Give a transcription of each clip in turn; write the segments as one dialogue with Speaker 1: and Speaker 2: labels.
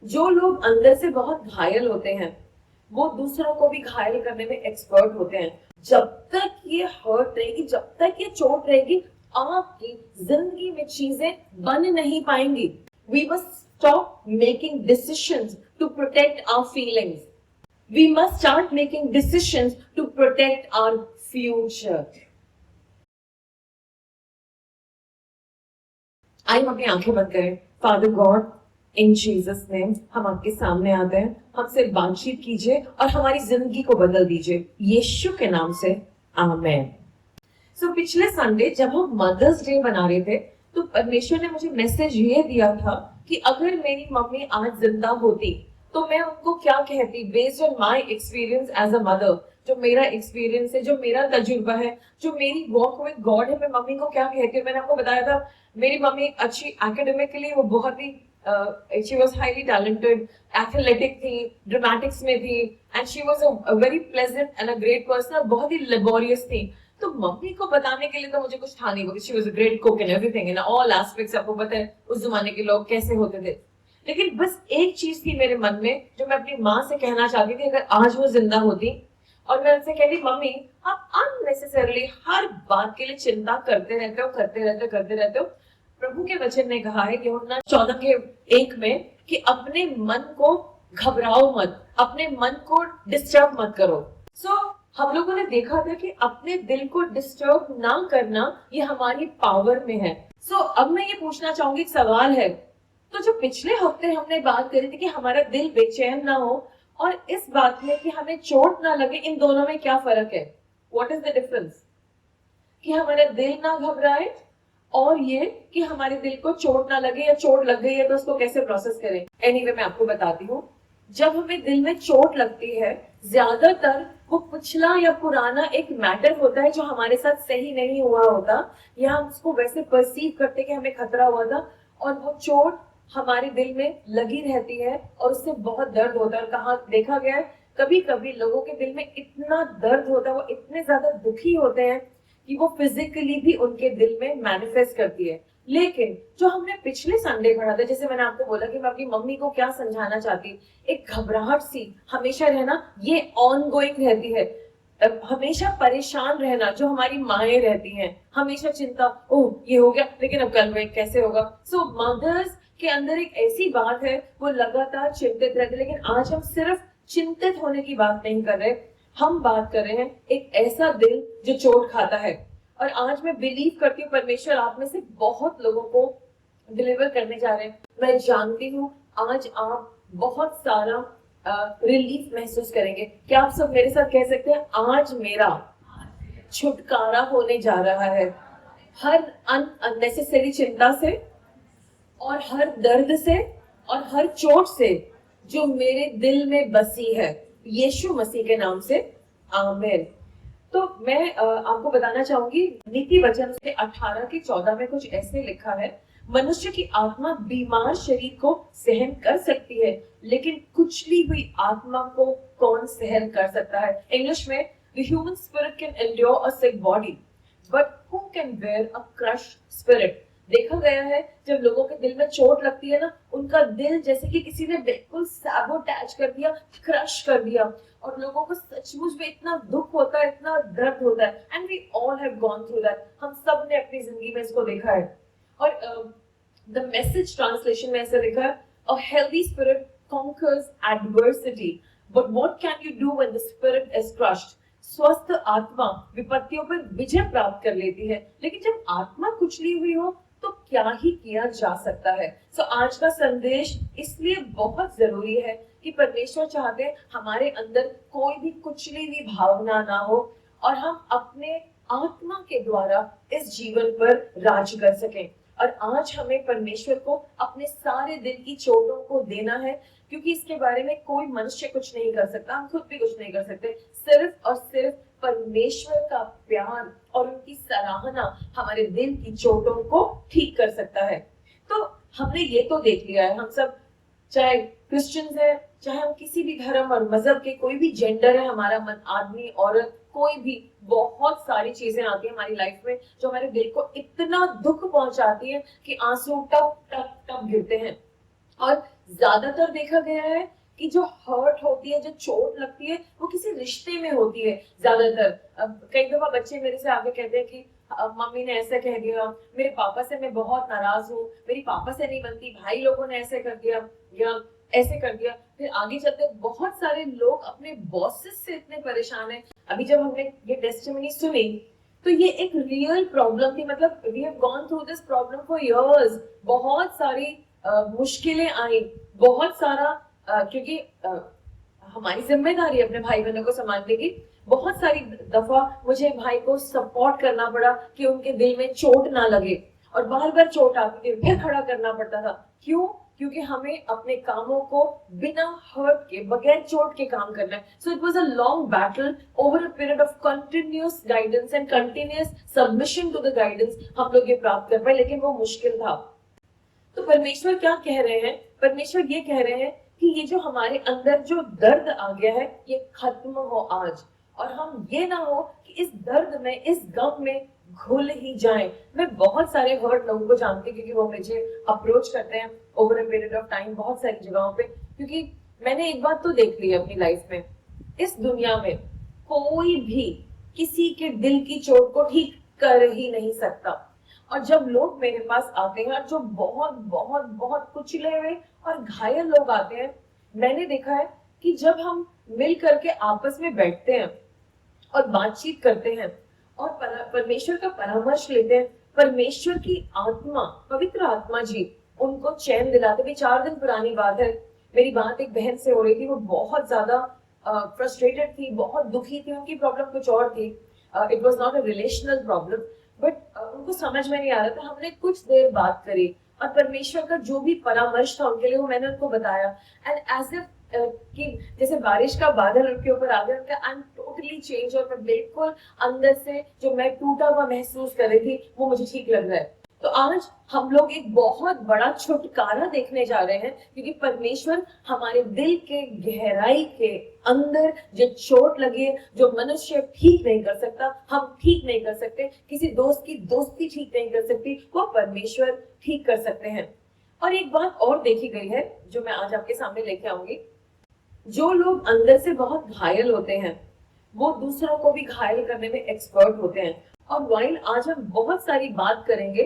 Speaker 1: जो लोग अंदर से बहुत घायल होते हैं वो दूसरों को भी घायल करने में एक्सपर्ट होते हैं। जब तक ये हर्ट रहेगी, जब तक ये चोट रहेगी, आपकी जिंदगी में चीजें बन नहीं पाएंगी। We must stop making decisions to protect our feelings. We must start making decisions to protect our future. आइए अपनी आंखें बंद करें। Father God, in Jesus name हम आपके सामने आते हैं, हमसे बातचीत कीजिए और हमारी जिंदगी को बदल दीजिए यीशु के नाम से, आमेन। पिछले संडे जब हम मदर्स डे मना रहे थे तो परमेश्वर ने मुझे मैसेज ये दिया था कि अगर मेरी मम्मी आज जिंदा होती तो मैं उनको क्या कहती, based on my experience as a mother. जो मेरा एक्सपीरियंस है, जो मेरा तजुर्बा है, जो मेरी वॉक विद गॉड है, मैं मम्मी को क्या कहती हूँ। मैंने आपको बताया था मेरी मम्मी एक अच्छी एकेडमिकली, वो बहुत ही she was highly talented, athletic थी, ड्रामेटिक्स में थी, and she was a very pleasant and a great person, बहुत ही लेबोरियस थी। तो मम्मी को बताने के लिए तो मुझे कुछ था नहीं, she was a great cook in everything, in all aspects. आपको पता है उस जमाने के लोग कैसे होते थे। लेकिन बस एक चीज थी मेरे मन में जो मैं अपनी माँ से कहना चाहती थी, अगर आज वो जिंदा होती और मैं उनसे कहती, मम्मी आप अननेसेसरली हर बात के लिए चिंता करते रहते हो, करते रहते हो। प्रभु के वचन ने कहा है यूहन्ना 14:1 में कि अपने मन को घबराओ मत, अपने मन को डिस्टर्ब मत करो। हम लोगों ने देखा था कि अपने दिल को डिस्टर्ब ना करना ये हमारी पावर में है। अब मैं ये पूछना चाहूंगी, एक सवाल है। तो जो पिछले हफ्ते हमने बात करी थी कि हमारा दिल बेचैन ना हो और इस बात में कि हमें चोट ना लगे, इन दोनों में क्या फर्क है? What is the difference? कि हमारा दिल ना घबराए और ये कि हमारे दिल को चोट ना लगे, या चोट लग गई है तो उसको कैसे प्रोसेस करें। एनीवे मैं आपको बताती हूँ। जब हमें दिल में चोट लगती है, ज्यादातर वो पिछला या पुराना एक मैटर होता है जो हमारे साथ सही नहीं हुआ होता, या हम उसको वैसे परसीव करते कि हमें खतरा हुआ था, और वो चोट हमारे दिल में लगी रहती है और उससे बहुत दर्द होता है। और कहाँ देखा गया है, कभी कभी लोगों के दिल में इतना दर्द होता है, वो इतने ज्यादा दुखी होते हैं कि वो फिजिकली भी उनके दिल में मैनिफेस्ट करती है। लेकिन जो हमने पिछले संडे पढ़ा था, जैसे मैंने आपको बोला कि मैं अपनी मम्मी को क्या समझाना चाहती, एक घबराहट सी हमेशा रहना, ये ऑन गोइंग रहती है। हमेशा परेशान रहना जो हमारी माएँ रहती हैं, हमेशा चिंता, ओह ये हो गया लेकिन अब कल में कैसे होगा। मदर्स के अंदर एक ऐसी बात है, वो लगातार चिंतित रहते। लेकिन आज हम सिर्फ चिंतित होने की बात नहीं कर रहे, हम बात कर रहे हैं एक ऐसा दिल जो चोट खाता है। और आज मैं बिलीव करती हूँ परमेश्वर आप में से बहुत लोगों को डिलीवर करने जा रहे हैं। मैं जानती हूँ आज आप बहुत सारा रिलीफ महसूस करेंगे। क्या आप सब मेरे साथ कह सकते हैं, आज मेरा छुटकारा होने जा रहा है हर अननेसेसरी चिंता से, और हर दर्द से, और हर चोट से जो मेरे दिल में बसी है, यीशु मसीह के नाम से, आमीन। तो मैं आपको बताना चाहूंगी, नीति वचन उसके 18-14 में कुछ ऐसे लिखा है, मनुष्य की आत्मा बीमार शरीर को सहन कर सकती है, लेकिन कुचली हुई आत्मा को कौन सहन कर सकता है। इंग्लिश में, the human spirit can endure a sick body, but who can bear a crushed spirit। देखा गया है जब लोगों के दिल में चोट लगती है ना, उनका दिल जैसे कि किसी ने बिल्कुल सैबोटैज कर दिया, क्रश कर दिया, और लोगों को सचमुच में इतना दुख होता है, इतना दर्द होता है। And we all have gone through that, हम सब ने अपनी जिंदगी में इसको देखा है। और द मैसेज ट्रांसलेशन में ऐसा लिखा है, a healthy spirit conquers adversity, but what can you do when the spirit is crushed। स्वस्थ आत्मा विपत्तियों पर विजय प्राप्त कर लेती है, लेकिन जब आत्मा कुचली हुई हो तो क्या ही किया जा सकता है। आज का संदेश इसलिए बहुत जरूरी है कि परमेश्वर चाहते हैं हमारे अंदर कोई भी कुचली हुई भावना ना हो, और हम अपने आत्मा के द्वारा इस जीवन पर राज कर सकें। और आज हमें परमेश्वर को अपने सारे दिल की चोटों को देना है, क्योंकि इसके बारे में कोई मनुष्य कुछ नहीं कर सकता, हम खुद भी कुछ नहीं कर सकते। सिर्फ और सिर्फ परमेश्वर का प्यार और उनकी सराहना हमारे दिल की चोटों को ठीक कर सकता है। तो हमने ये तो देख लिया है, हम सब चाहे क्रिश्चियंस है, चाहे हम किसी भी धर्म और मजहब के, कोई भी जेंडर है हमारा, मन आदमी औरत, कोई भी, बहुत सारी चीजें आती है हमारी लाइफ में जो हमारे दिल को इतना दुख पहुंचाती है कि आंसू टप टप टप गिरते हैं। और ज्यादातर देखा गया है कि जो हर्ट होती है, जो चोट लगती है, वो किसी रिश्ते में होती है ज्यादातर। अब कई दफा बच्चे मेरे से आगे कहते हैं कि मम्मी ने ऐसे कह दिया, मेरे पापा से मैं बहुत नाराज हूँ, मेरी पापा से नहीं बनती, भाई लोगों ने ऐसे कर दिया या ऐसे कर दिया। फिर आगे चलते बहुत सारे लोग अपने बॉसेस से इतने परेशान हैं। अभी जब हमने ये टेस्टिमनी सुनी तो ये एक रियल प्रॉब्लम थी, मतलब we have gone through this problem for years. बहुत सारी मुश्किलें आई, बहुत सारा क्योंकि हमारी जिम्मेदारी है अपने भाई बहनों को संभालने की। बहुत सारी दफा मुझे भाई को सपोर्ट करना पड़ा कि उनके दिल में चोट ना लगे, और बार बार चोट आती थी, फिर खड़ा करना पड़ता था। क्यों? क्योंकि हमें अपने कामों को बिना हर्ट के, बगैर चोट के काम करना है। So it was a long battle over a period of continuous guidance and continuous submission to the guidance हम लोग ये प्राप्त कर पाए, लेकिन वो मुश्किल था। तो परमेश्वर क्या कह रहे हैं? परमेश्वर ये कह रहे हैं कि ये जो हमारे अंदर जो दर्द आ गया है, ये खत्म हो आज, और हम ये ना हो कि इस दर्द में, इस गम में घुल ही जाएं। मैं बहुत सारे हर्ट लोगों को जानती हूँ, क्योंकि वो मुझे अप्रोच करते हैं over a period of time बहुत सारी जगहों पे। क्योंकि मैंने एक बात तो देख ली है अपनी लाइफ में, इस दुनिया में कोई भी किसी के दिल की चोट को ठीक कर ही नहीं सकता। और जब लोग मेरे पास आते हैं, जो बहुत बहुत बहुत कुचले हुए और घायल लोग आते हैं, मैंने देखा है कि जब हम मिल करके आपस में बैठते हैं और बातचीत करते हैं और परमेश्वर का परामर्श लेते हैं, परमेश्वर की आत्मा, पवित्र आत्मा जी उनको चैन दिलाते। भी 4 दिन पुरानी बात है, मेरी बात एक बहन से हो रही थी, वो बहुत ज्यादा फ्रस्ट्रेटेड थी, बहुत दुखी थी, उनकी प्रॉब्लम कुछ और थी। It was not a relational problem, but उनको समझ में नहीं आ रहा था। हमने कुछ देर बात करी और परमेश्वर का जो भी परामर्श था उनके लिए, वो मैंने उनको बताया। एंड एज इफ कि जैसे बारिश का बादल उनके ऊपर आ गया, उनका आई एम टोटली चेंज, और मैं बिल्कुल अंदर से जो मैं टूटा हुआ महसूस कर रही थी, वो मुझे ठीक लग रहा है। तो आज हम लोग एक बहुत बड़ा छुटकारा देखने जा रहे हैं, क्योंकि परमेश्वर हमारे दिल के गहराई के अंदर जो चोट लगी है, जो मनुष्य ठीक नहीं कर सकता, हम ठीक नहीं कर सकते, किसी दोस्त की दोस्ती ठीक नहीं कर सकती, वो परमेश्वर ठीक कर सकते हैं। और एक बात और देखी गई है जो मैं आज आपके सामने लेके आऊंगी। जो लोग अंदर से बहुत घायल होते हैं, वो दूसरों को भी घायल करने में एक्सपर्ट होते हैं। और वाइल आज हम बहुत सारी बात करेंगे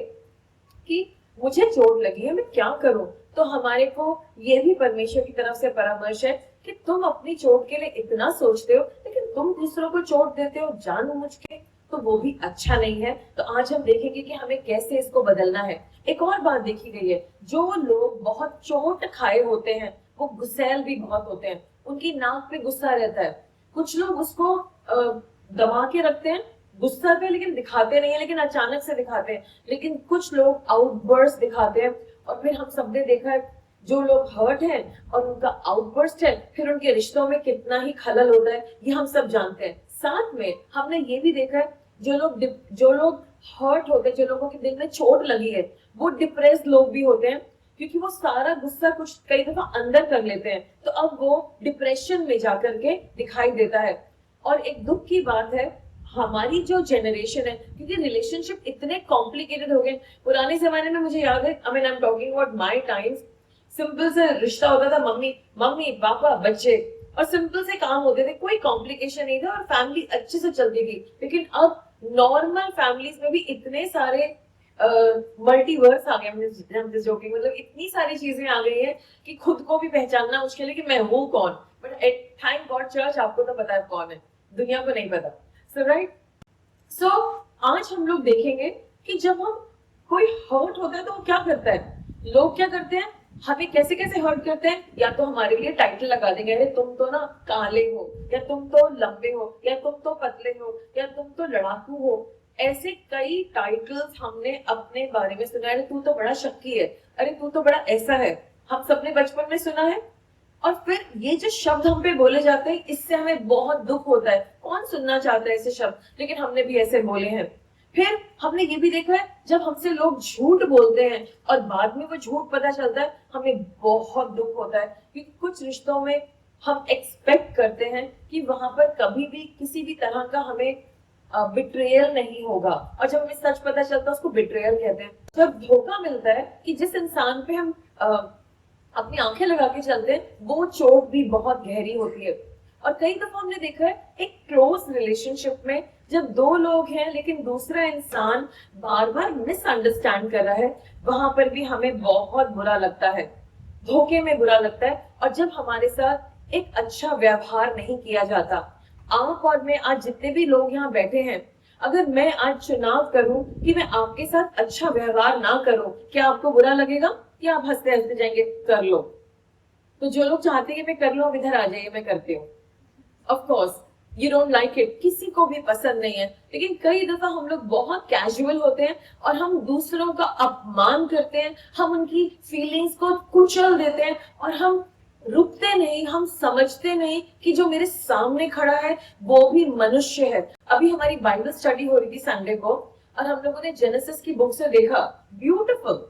Speaker 1: कि मुझे चोट लगी है, मैं क्या करूं, तो हमारे को ये भी परमेश्वर की तरफ से परामर्श है कि तुम अपनी चोट के लिए इतना सोचते हो, लेकिन तुम दूसरों को चोट देते हो जानबूझ के, तो वो भी अच्छा नहीं है। तो आज हम देखेंगे कि हमें कैसे इसको बदलना है। एक और बात देखी गई है, जो लोग बहुत चोट खाए होते हैं, वो गुस्सैल भी बहुत होते हैं, उनकी नाक पे गुस्सा रहता है। कुछ लोग उसको दबा के रखते हैं गुस्सा पे, लेकिन दिखाते नहीं है, लेकिन अचानक से दिखाते हैं। लेकिन कुछ लोग आउटबर्स्ट दिखाते हैं, और फिर हम सबने देखा है जो लोग हर्ट हैं और उनका आउटबर्स्ट है, फिर उनके रिश्तों में कितना ही खलल होता है, ये हम सब जानते हैं। साथ में हमने ये भी देखा है, जो लोग हर्ट होते हैं, जो लोगों के दिल में चोट लगी है, वो डिप्रेस लोग भी होते हैं, क्योंकि वो सारा गुस्सा कुछ कई दफा अंदर कर लेते हैं, तो अब वो डिप्रेशन में जाकर के दिखाई देता है। और एक दुख की बात है, हमारी जो जनरेशन है, क्योंकि रिलेशनशिप इतने कॉम्प्लिकेटेड हो गए। पुराने जमाने में मुझे याद है, आई mean I am talking about my times, simple से रिश्ता होता था, मम्मी मम्मी पापा बच्चे, और सिंपल से काम होते थे, कोई कॉम्प्लिकेशन नहीं था, और फैमिली अच्छे से चलती थी। लेकिन अब नॉर्मल फैमिलीज में भी इतने सारे मल्टीवर्स आ गए, जोकिंग, मतलब इतनी सारी चीजें आ गई है कि खुद को भी पहचानना मुश्किल है कि मैं हूँ कौन। बट थैंक गॉड चर्च आपको तो पता है कौन है, दुनिया को नहीं पता। सो राइट, सो आज हम लोग देखेंगे कि जब हम कोई हर्ट होता है तो वो क्या करता है, लोग क्या करते हैं, हमें कैसे कैसे हर्ट करते हैं। या तो हमारे लिए टाइटल लगा देंगे, अरे तुम तो ना काले हो, या तुम तो लंबे हो, या तुम तो पतले हो, या तुम तो लड़ाकू हो। ऐसे कई टाइटल्स हमने अपने बारे में सुना है, तू तो बड़ा शक्की है, अरे तू तो बड़ा ऐसा है, हम सबने बचपन में सुना है। और फिर ये जो शब्द हम पे बोले जाते हैं, इससे हमें बहुत दुख होता है। कौन सुनना चाहता है ऐसे शब्द, लेकिन हमने भी ऐसे बोले हैं। फिर हमने ये भी देखा है, जब हमसे लोग झूठ बोलते हैं और बाद में वो झूठ पता चलता है, हमें बहुत दुख होता है, क्योंकि कुछ रिश्तों में हम एक्सपेक्ट करते हैं कि वहां पर कभी भी किसी भी तरह का हमें बिट्रेयल नहीं होगा, और जब हमें सच पता चलता है उसको बिट्रेयल कहते हैं। जब धोखा मिलता है कि जिस इंसान पे हम अपनी आंखें लगा के चलते हैं, वो चोट भी बहुत गहरी होती है। और कई दफा हमने देखा है एक क्लोज रिलेशनशिप में जब दो लोग हैं लेकिन दूसरा इंसान बार बार मिसअंडरस्टैंड कर रहा है, वहां पर भी हमें बहुत बुरा लगता है, धोखे में बुरा लगता है। और जब हमारे साथ एक अच्छा व्यवहार नहीं किया जाता, आप और मैं आज जितने भी लोग यहाँ बैठे हैं, अगर मैं आज चुनाव करूं कि मैं आपके साथ अच्छा व्यवहार ना करूं, क्या आपको बुरा लगेगा या आप हंसते हंसते जाएंगे कर लो? तो जो लोग चाहते हैं कि मैं कर लूं, इधर आ जाइए, मैं करती हूँ। Of course you don't like it, किसी को भी पसंद नहीं है, लेकिन कई दफा हम लोग बहुत कैजुअल होते हैं और हम दूसरों का अपमान करते हैं, हम उनकी फीलिंग्स को कुचल देते हैं और हम रुकते नहीं, हम समझते नहीं कि जो मेरे सामने खड़ा है वो भी मनुष्य है। अभी हमारी बाइबल स्टडी हो रही थी संडे को, और हम लोगों ने जेनेसिस की बुक से देखा, ब्यूटीफुल,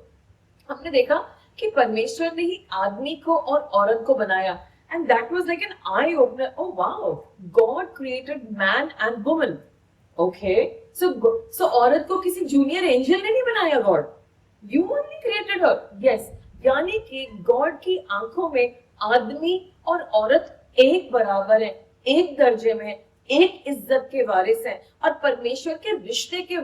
Speaker 1: हमने देखा कि परमेश्वर ने ही आदमी को और औरत को बनाया, and that was like an eye opener. Oh wow, God created man and woman. Okay, so औरत को किसी जूनियर एंजल ने नहीं बनाया, God, you only created her. Yes, यानी कि गॉड की आंखों में आदमी और औरत एक बराबर है, एक दर्जे में है, एक इज्जत के वारिस हैं और परमेश्वर के रिश्ते के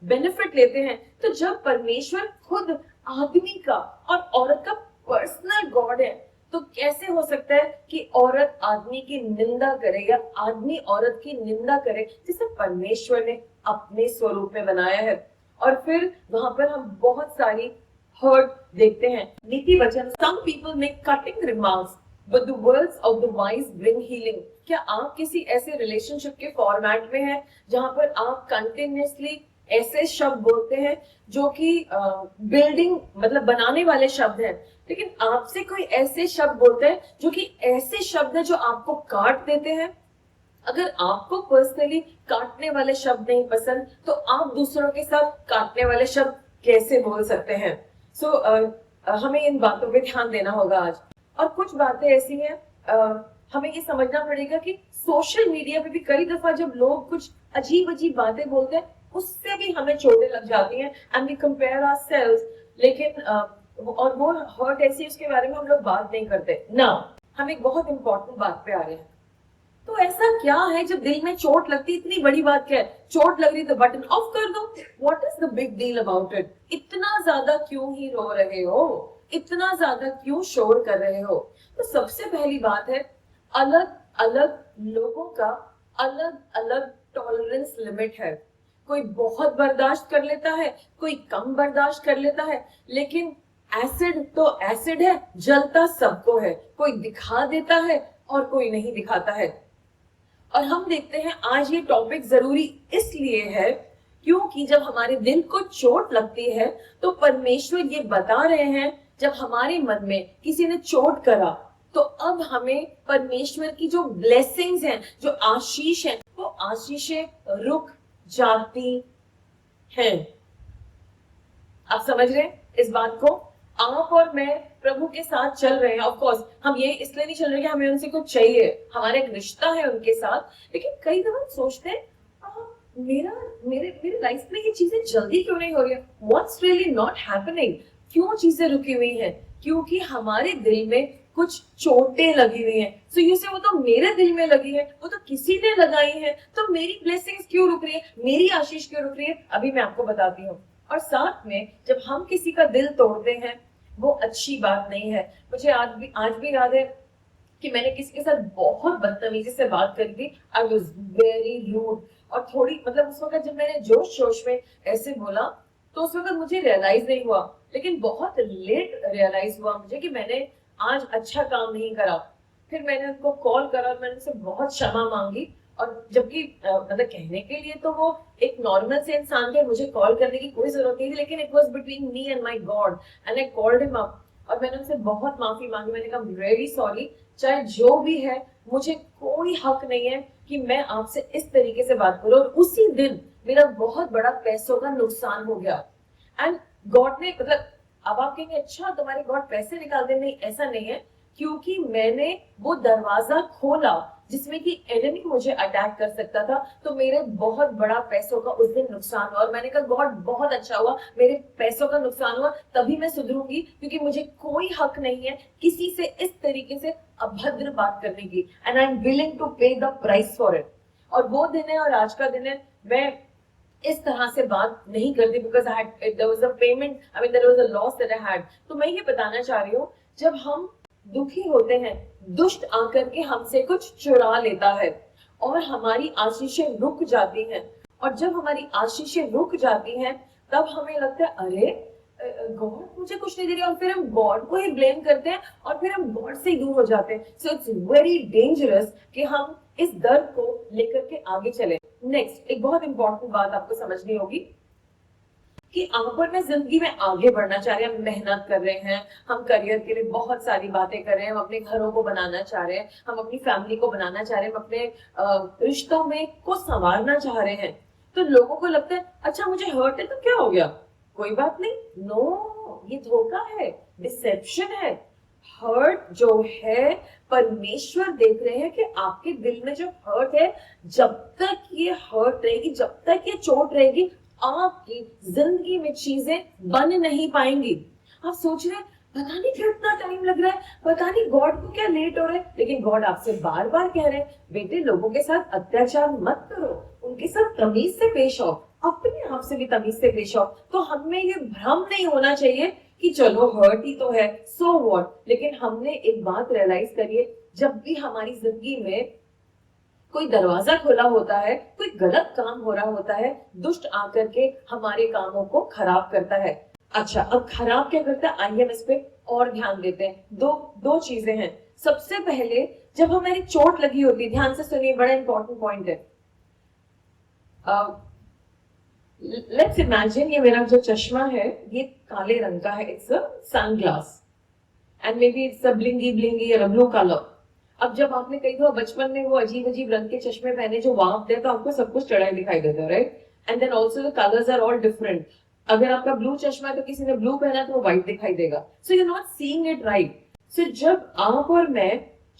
Speaker 1: बेनिफिट लेते हैं। तो जब परमेश्वर खुद आदमी का और औरत का पर्सनल गॉड है, तो कैसे हो सकता है कि औरत आदमी की निंदा करे या आदमी औरत की निंदा करे, जिसे परमेश्वर ने अपने स्वरूप में बनाया है? और फिर वहां पर हम बहुत सारी हर्ट देखते हैं। नीति वचन, some people make cutting remarks but the words of the wise bring healing. क्या आप किसी ऐसे रिलेशनशिप के फॉर्मेट में हैं जहां पर आप कंटिन्यूअसली ऐसे शब्द बोलते हैं जो कि बिल्डिंग मतलब बनाने वाले शब्द हैं, लेकिन आपसे कोई ऐसे शब्द बोलते हैं जो कि ऐसे शब्द हैं जो आपको काट देते हैं? अगर आपको पर्सनली काटने वाले शब्द नहीं पसंद, तो आप दूसरों के साथ काटने वाले शब्द कैसे बोल सकते हैं? हमें इन बातों पे ध्यान देना होगा आज। और कुछ बातें ऐसी हैं, हमें ये समझना पड़ेगा कि सोशल मीडिया पे भी कई दफा जब लोग कुछ अजीब अजीब बातें बोलते हैं, उससे भी हमें चोटें लग जाती हैं, एंड वी कंपेयर आवरसेल्व्स। लेकिन और वो हर्ट ऐसी, उसके बारे में हम लोग बात नहीं करते ना। हम एक बहुत इंपॉर्टेंट बात पे आ रहे हैं। तो ऐसा क्या है जब दिल में चोट लगती? इतनी बड़ी बात क्या है? चोट लग रही तो बटन ऑफ कर दो, what is the big deal about it? इतना ज्यादा क्यों ही रो रहे हो, इतना ज्यादा क्यों शोर कर रहे हो? तो सबसे पहली बात है, अलग अलग लोगों का अलग अलग टॉलरेंस लिमिट है। कोई बहुत बर्दाश्त कर लेता है, कोई कम बर्दाश्त कर लेता है, लेकिन एसिड तो एसिड है, जलता सबको है। कोई दिखा देता है और कोई नहीं दिखाता है। और हम देखते हैं आज ये टॉपिक जरूरी इसलिए है क्योंकि जब हमारे दिल को चोट लगती है तो परमेश्वर ये बता रहे हैं, जब हमारे मन में किसी ने चोट करा तो अब हमें परमेश्वर की जो ब्लेसिंग्स हैं, जो आशीष है, वो आशीषें रुक जाती हैं। आप समझ रहे हैं इस बात को? आप और मैं प्रभु के साथ चल रहे हैं। ऑफ कोर्स हम ये इसलिए नहीं चल रहे कि हमें उनसे कुछ चाहिए, हमारा एक रिश्ता है उनके साथ, लेकिन कई दफा सोचते हैं मेरा मेरे लाइफ में ये चीजें जल्दी क्यों नहीं हो रही है? What's really not happening? क्यों चीजें रुकी हुई हैं? क्योंकि हमारे दिल में कुछ चोटें लगी हुई हैं। सो यू से वो तो मेरे दिल में लगी है, वो तो किसी ने लगाई है, तो मेरी ब्लेसिंग्स क्यों रुक रही है, मेरी आशीष क्यों रुक रही है? अभी मैं आपको बताती हूँ। और साथ में जब हम किसी का दिल तोड़ते हैं, वो अच्छी बात नहीं है। मुझे आज भी याद है कि मैंने किसी के साथ बहुत बदतमीजी से बात करी थी। आई वॉज वेरी रूड, और थोड़ी मतलब उस वक्त जब मैंने जोश जोश में ऐसे बोला तो उस वक्त मुझे रियलाइज नहीं हुआ, लेकिन बहुत लेट रियलाइज हुआ मुझे कि मैंने आज अच्छा काम नहीं करा। फिर मैंने उनको कॉल करा और मैंने उनसे बहुत क्षमा मांगी, और जबकि मतलब कहने के लिए तो वो एक नॉर्मल से इंसान थे, मुझे कॉल करने की कोई जरूरत नहीं थी, लेकिन it was between me and my God, and I called him up और मैंने उनसे बहुत माफी मांगी। मैंने कहा रियली सॉरी, चाहे जो भी है, मुझे कोई हक नहीं है कि मैं आपसे इस तरीके से बात करूं। और उसी दिन मेरा बहुत बड़ा पैसों का नुकसान हो गया। एंड गॉड ने मतलब, अब आप कहेंगे अच्छा तुम्हारे गॉड पैसे निकाल दे, नहीं, ऐसा नहीं है, क्योंकि मैंने वो दरवाजा खोला जिसमें कि एनिमी मुझे अटैक कर सकता था, तो मेरे बहुत बड़ा पैसों का उस दिन नुकसान हुआ और मैंने कहा गॉड बहुत अच्छा हुआ मेरे पैसों का नुकसान हुआ, तभी मैं सुधरूंगी, क्योंकि मुझे कोई हक नहीं है किसी से इस तरीके से अभद्र बात करने की, and I am willing to pay the price for it. और वो दिन है और आज का दिन है, मैं इस तरह से बात नहीं करती because I had there was a payment, I mean there was a loss that I had. तो मैं ये बताना चाह रही हूँ, जब हम दुखी होते हैं, दुष्ट आकर के हमसे कुछ चुरा लेता है और हमारी आशीषें रुक जाती हैं, और जब हमारी आशीषें रुक जाती हैं तब हमें लगता है अरे गॉड मुझे कुछ नहीं दे रही, और फिर हम गॉड को ही ब्लेम करते हैं और फिर हम गॉड से ही दूर हो जाते हैं। सो इट्स वेरी डेंजरस कि हम इस दर्द को लेकर के आगे चले। नेक्स्ट, एक बहुत इंपॉर्टेंट बात आपको समझनी होगी कि आप और मैं जिंदगी में आगे बढ़ना चाह रहे हैं, हम मेहनत कर रहे हैं, हम करियर के लिए बहुत सारी बातें कर रहे हैं, हम अपने घरों को बनाना चाह रहे हैं, हम अपनी फैमिली को बनाना चाह रहे हैं, हम अपने रिश्तों में को संवारना चाह रहे हैं। तो लोगों को लगता है अच्छा मुझे हर्ट है तो क्या हो गया, कोई बात नहीं। नो, ये धोखा है, डिसेप्शन है। हर्ट जो है, परमेश्वर देख रहे हैं कि आपके दिल में जो हर्ट है, जब तक ये हर्ट रहेगी, जब तक ये चोट रहेगी, आपकी जिंदगी में चीजें बन नहीं पाएंगी। आप सोच रहे हैं पता नहीं क्यों इतना टाइम लग रहा है, पता नहीं गॉड को क्या लेट हो रहा है, लेकिन गॉड आपसे बार बार कह रहे हैं बेटे लोगों के साथ अत्याचार मत करो, उनके साथ तमीज से पेश आओ, अपने आप से भी तमीज से पेश आओ। तो हमें ये भ्रम नहीं होना चाहिए कि चलो हर्ट ही तो है, सो व्हाट। लेकिन हमने एक बात रियलाइज करिए, जब भी हमारी जिंदगी में कोई दरवाजा खुला होता है, कोई गलत काम हो रहा होता है, दुष्ट आकर के हमारे कामों को खराब करता है। अच्छा, अब खराब क्या करता है, आइए हम इस पे और ध्यान देते हैं। दो चीजें हैं। सबसे पहले जब हमारी चोट लगी होती है, ध्यान से सुनिए, बड़ा इंपॉर्टेंट पॉइंट है। लेट्स इमेजिन ये मेरा जो चश्मा है ये काले रंग का है, it's a sunglass and may be it's a blingy blingy और ब्लू कलर। अब जब आपने कई दो बचपन में वो अजीब अजीब रंग के चश्मे पहने जो वाफ दे, तो आपको सब कुछ चढ़ाई दिखाई देता है, right? And then also the colours are all different. अगर आपका ब्लू चश्मा है तो किसी ने ब्लू पहना तो वो व्हाइट दिखाई देगा, so you not seeing it right. So जब आप और मैं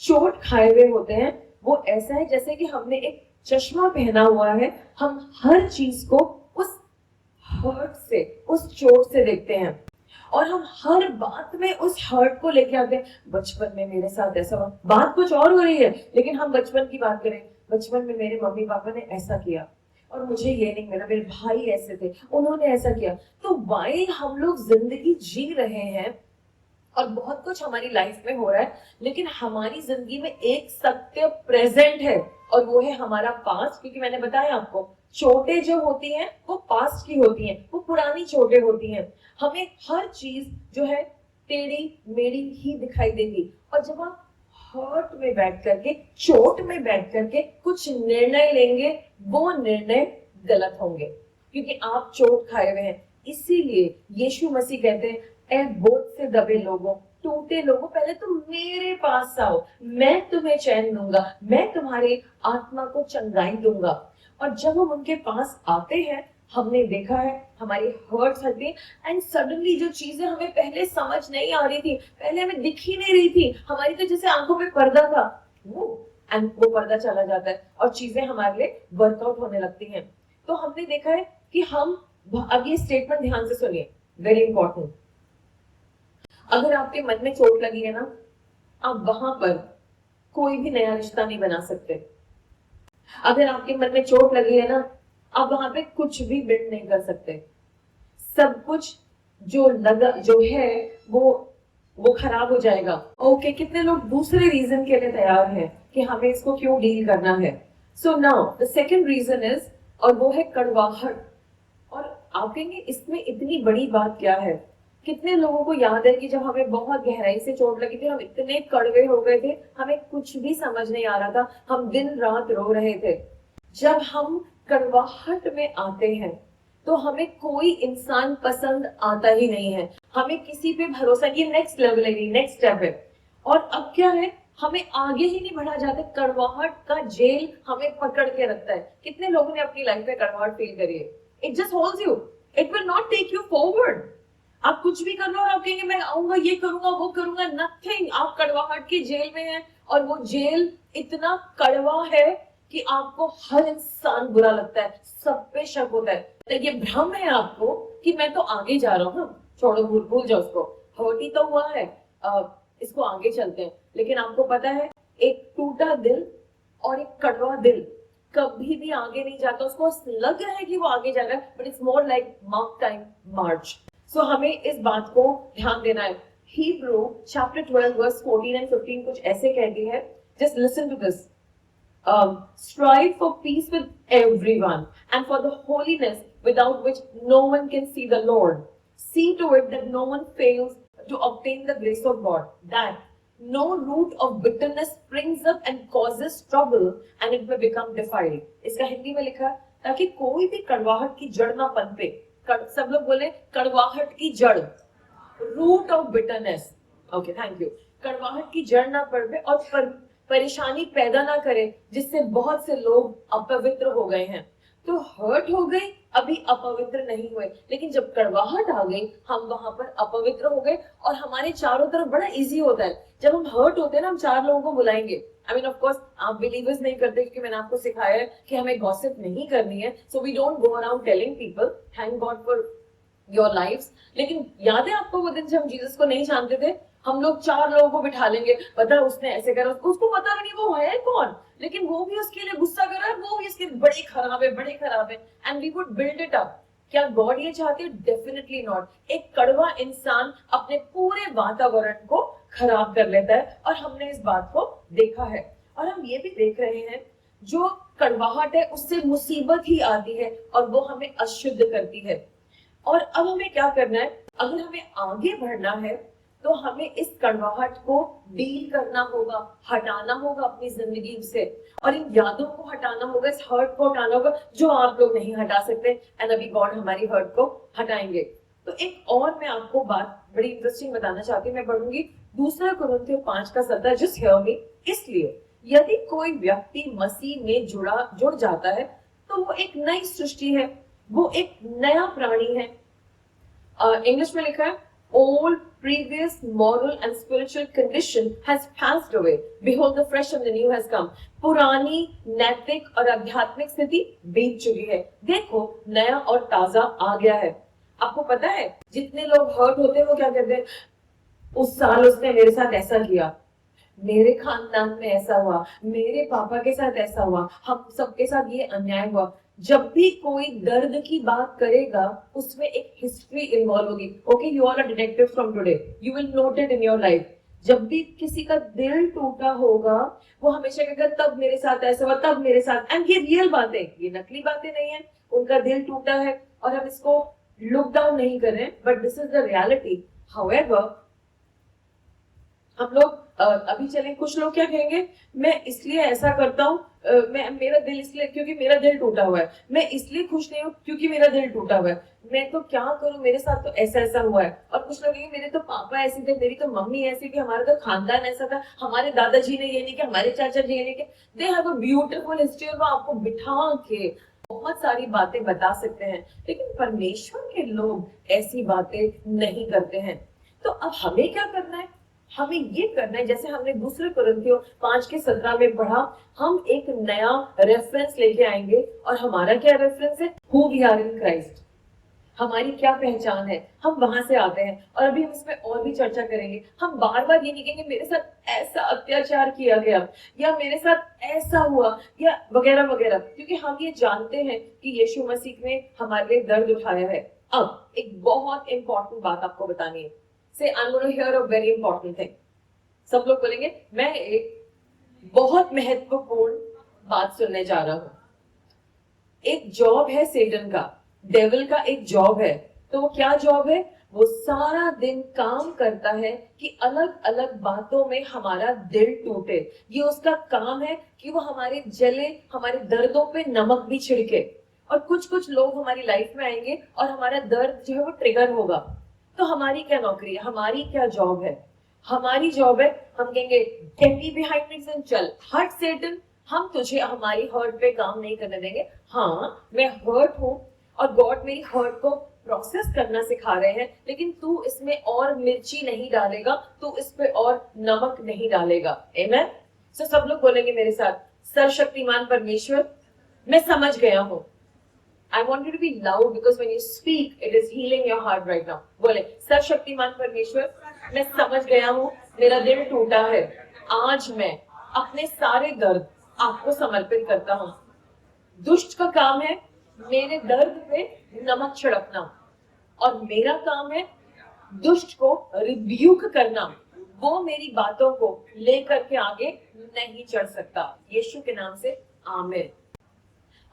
Speaker 1: चोट खाए हुए होते हैं, वो ऐसा है जैसे कि हमने एक चश्मा पहना हुआ है, हम हर चीज को उस हर्ट से, उस चोट से देखते हैं, और हम हर बात में उस हर्ट को लेके आते हैं। बचपन में मेरे साथ ऐसा हुआ, बात कुछ और हो रही है लेकिन हम बचपन की बात करें, बचपन में मेरे मम्मी पापा ने ऐसा किया और मुझे ये नहीं मिला, मेरे भाई ऐसे थे, उन्होंने ऐसा किया। तो वाइल हम लोग जिंदगी जी रहे हैं और बहुत कुछ हमारी लाइफ में हो रहा है, लेकिन हमारी जिंदगी में एक सत्य प्रेजेंट है और वो है हमारा पास्ट। क्योंकि मैंने बताया आपको, चोटें जो होती हैं वो पास्ट की होती हैं, वो पुरानी चोटें होती हैं। हमें हर चीज जो है टेढ़ी मेढ़ी ही दिखाई देगी, और जब आप हर्ट में बैठ करके, चोट में बैठ करके कुछ निर्णय लेंगे, वो निर्णय गलत होंगे, क्योंकि आप चोट खाए हुए हैं। इसीलिए यीशु मसीह कहते हैं, ए बोझ से दबे लोगों, टूटे लोगों, पहले तुम मेरे पास आओ, मैं तुम्हें चैन दूंगा, मैं तुम्हारे आत्मा को चंगाई दूंगा। और जब हम उनके पास आते हैं, हमने देखा है हमारी हर्ट्स हटती है, एंड सडनली जो चीजें हमें पहले समझ नहीं आ रही थी, पहले हमें दिख ही नहीं रही थी, हमारी तो जैसे आंखों में पर्दा था, वो पर्दा चला जाता है और चीजें हमारे लिए वर्कआउट होने लगती हैं। तो हमने देखा है कि हम, अब ये स्टेटमेंट ध्यान से सुनिए, वेरी इंपॉर्टेंट। अगर आपके मन में चोट लगी है ना, आप वहां पर कोई भी नया रिश्ता नहीं बना सकते। अगर आपके मन में चोट लगी है ना, आप वहां पे कुछ भी बिल्ड नहीं कर सकते। सब कुछ जो लगा, जो है वो खराब हो जाएगा। ओके, कितने लोग दूसरे रीजन के लिए तैयार हैं कि हमें इसको क्यों डील करना है। So now the second reason is, और वो है कड़वाहट। और आप कहेंगे इसमें इतनी बड़ी बात क्या है? कितने लोगों को याद है कि जब हमें बहुत गहराई से चोट लगी थी, हम इतने कड़वे हो गए थे, हमें कुछ भी समझ नहीं आ रहा था, हम दिन रात रो रहे थे। जब हम कड़वाहट में आते हैं तो हमें कोई इंसान पसंद आता ही नहीं है, हमें किसी पे भरोसा, ये नेक्स्ट लेवल है, नेक्स्ट स्टेप है। और अब क्या है, हमें आगे ही नहीं बढ़ा जाते, कड़वाहट का जेल हमें पकड़ के रखता है। कितने लोगों ने अपनी लाइफ में कड़वाहट फील करी है? It just holds you, it will not take you forward. आप कुछ भी कर लो और आप कहेंगे मैं आऊंगा, ये करूंगा, वो करूंगा, नथिंग। आप कड़वाहट की जेल में हैं और वो जेल इतना कड़वा है कि आपको हर इंसान बुरा लगता है, सब पे शक होता है। तो ये भ्रम है आपको कि मैं तो आगे जा रहा हूँ, छोड़ो, भूल भूल जाओ उसको, हर्ट ही तो हुआ है, इसको आगे चलते हैं। लेकिन आपको पता है, एक टूटा दिल और एक कड़वा दिल कभी भी आगे नहीं जाता। उसको लग रहा है कि वो आगे जा रहा है, but it's more like mark time march. So हमें इस बात को ध्यान देना है। Hebrew chapter 12 verse 14 and 15 कुछ ऐसे कहती है, just listen to this. Strive for peace with everyone and for the holiness without which no one can see the Lord. See to it that no one fails to obtain the grace of God, that no root of bitterness springs up and causes trouble and it may become defiled. इसका हिंदी में लिखा है, ताकि कोई भी कड़वाहट की जड़ ना पनपे। सब लोग बोले कड़वाहट की जड़, root of bitterness. Okay, thank you. कड़वाहट की जड़ ना पड़े और परेशानी पैदा ना करे, जिससे बहुत से लोग अपवित्र हो गए हैं। तो हर्ट हो गई, अभी अपवित्र नहीं हुए, लेकिन जब कड़वाहट आ गई हम वहां पर अपवित्र हो गए। और हमारे चारों तरफ बड़ा इजी होता है, जब हम हर्ट होते हैं ना, हम 4 लोगों को बुलाएंगे। आई मीन ऑफ कोर्स आप बिलीवर्स नहीं करते, क्योंकि मैंने आपको सिखाया है कि हमें गॉसिप नहीं करनी है, so we don't go around telling people, thank God for your lifes. लेकिन याद है आपको वो दिन जब हम जीसस को नहीं जानते थे, हम लोग 4 लोगों को बिठा लेंगे, पता उसने ऐसे करा, उसको पता भी नहीं वो है कौन, लेकिन वो भी उसके लिए गुस्सा कर रहा है, वो भी इसके बड़े खराब है, बड़े खराब है, and we would build it up. क्या गॉड ये चाहते? Definitely not. एक कड़वा इंसान अपने पूरे वातावरण को खराब कर लेता है, और हमने इस बात को देखा है। और हम ये भी देख रहे हैं, जो कड़वाहट है उससे मुसीबत ही आती है और वो हमें अशुद्ध करती है। और अब हमें क्या करना है? अगर हमें आगे बढ़ना है तो हमें इस कड़वाहट को डील करना होगा, हटाना होगा अपनी जिंदगी से, और इन यादों को हटाना होगा, इस हर्ट को हटाना होगा जो आप लोग नहीं हटा सकते। एंड अभी गॉड हमारी हर्ट को हटाएंगे। तो एक और मैं आपको बात बड़ी इंटरेस्टिंग बताना चाहती हूँ। मैं पढ़ूंगी 2 कुरिन्थियों 5:17। Just hear me. इसलिए यदि कोई व्यक्ति मसीह में जुड़ जाता है तो वो एक नई सृष्टि है, वो एक नया प्राणी है। इंग्लिश में लिखा है, all previous moral and spiritual condition has passed away, behold the fresh and the new has come। पुरानी नैतिक और आध्यात्मिक स्थिति बीत चुकी है, देखो नया और ताजा आ गया है। आपको पता है जितने लोग हर्ट होते हैं वो क्या कहते हैं? उस साल उसने मेरे साथ ऐसा किया, मेरे खानदान में ऐसा हुआ, मेरे पापा के साथ ऐसा हुआ, हम सबके साथ ये अन्याय हुआ। जब भी कोई दर्द की बात करेगा उसमें एक हिस्ट्री इन्वॉल्व होगी। Okay, you are a detective from today, you will note it in your life. जब भी किसी का दिल टूटा होगा वो हमेशा कहेगा तब मेरे साथ ऐसा हुआ, तब मेरे साथ। एंड ये रियल बातें, ये नकली बातें नहीं है। उनका दिल टूटा है और हम इसको लुक डाउन नहीं कर रहे हैं, but this is the reality. However हम लोग अभी चलें, कुछ लोग क्या कहेंगे, मैं इसलिए ऐसा करता हूँ, मैं मेरा दिल इसलिए, क्योंकि मेरा दिल टूटा हुआ है, मैं इसलिए खुश नहीं हूँ क्योंकि मेरा दिल टूटा हुआ है, मैं तो क्या करूं, मेरे साथ तो ऐसा ऐसा हुआ है। और कुछ लोग कहेंगे मेरे तो पापा ऐसे थे, मेरी तो मम्मी ऐसी थी, हमारा तो खानदान ऐसा था, हमारे दादाजी ने ये नहीं किया, हमारे चाचा जी ने नहीं किया। They have a beautiful history, और वो आपको बिठा के बहुत सारी बातें बता सकते हैं। लेकिन परमेश्वर के लोग ऐसी बातें नहीं करते हैं। तो अब हमें क्या करना है? हमें ये करना है, जैसे हमने 2 कुरिन्थियों 5:17 में पढ़ा, हम एक नया रेफरेंस लेके आएंगे। और हमारा क्या रेफरेंस है? Who we are in Christ, हमारी क्या पहचान है, हम वहां से आते हैं। और अभी हम इसमें और भी चर्चा करेंगे। हम बार बार ये नहीं कहेंगे मेरे साथ ऐसा अत्याचार किया गया, या मेरे साथ ऐसा हुआ, या वगैरह वगैरह, क्योंकि हम ये जानते हैं कि यीशु मसीह ने हमारे लिए दर्द उठाया है। अब एक बहुत इंपॉर्टेंट बात आपको बतानी है। Say, I'm going to hear a very important thing. सब लोग बोलेंगे मैं एक बहुत महत्वपूर्ण बात सुनने जा रहा हूं। एक जॉब है सेटन का, डेविल का एक जॉब है। तो वो क्या जॉब है? वो सारा दिन काम करता है कि अलग अलग बातों में हमारा दिल टूटे। ये उसका काम है कि वो हमारे जले, हमारे दर्दों पे नमक भी छिड़के। और कुछ कुछ लोग हमारी लाइफ में आएंगे और हमारा दर्द जो है वो ट्रिगर होगा। तो हमारी क्या नौकरी है, हमारी क्या जॉब है? हमारी जॉब है, हम कहेंगे get me behind me and चल, हट सेटन, हम तुझे हमारी हर्ट पे काम नहीं करने देंगे। हाँ, मैं हर्ट हूं और गॉड मेरी हर्ट को प्रोसेस करना सिखा रहे हैं, लेकिन तू इसमें और मिर्ची नहीं डालेगा, तू इस पे और नमक नहीं डालेगा। आमेन। सो सब लोग बोलेंगे मेरे साथ, सर्वशक्तिमान परमेश्वर, मैं समझ गया हूं। I want you to be loud because when you speak, it is healing your heart right now. बोले, सर्वशक्तिमान परमेश्वर, मैं समझ गया हूँ, मेरा दिल टूटा है। आज मैं अपने सारे दर्द आपको समर्पित करता हूँ। दुष्ट का काम है मेरे दर्द पे नमक छिड़कना, और मेरा काम है दुष्ट को रिब्यूक करना। वो मेरी बातों को लेकर के आगे नहीं चढ़ सकता। यीशु के नाम से आमीन।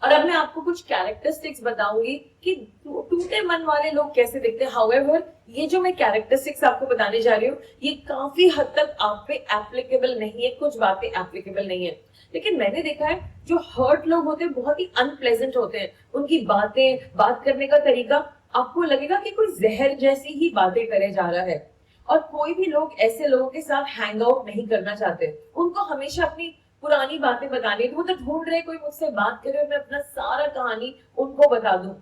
Speaker 1: और अब मैं आपको कुछ कैरेक्टरिस्टिक्स बताऊंगी कि टूटे मन वाले लोग कैसे दिखते हैं। हाउएवर, ये जो मैं कैरेक्टरिस्टिक्स आपको बताने जा रही हूँ, ये काफी हद तक आप पे एप्लीकेबल नहीं है, कुछ बातें एप्लीकेबल नहीं है। लेकिन मैंने देखा है जो हर्ट लोग होते हैं बहुत ही अनप्लेजेंट होते हैं। उनकी बातें, बात करने का तरीका आपको लगेगा कि कोई जहर जैसी ही बातें करे जा रहा है। और कोई भी लोग ऐसे लोगों के साथ हैंग आउट नहीं करना चाहते। उनको हमेशा अपनी पुरानी बातें बतानी, तो वो तो ढूंढ रहे कोई मुझसे बात करे और मैं अपना सारा कहानी उनको बता दूं।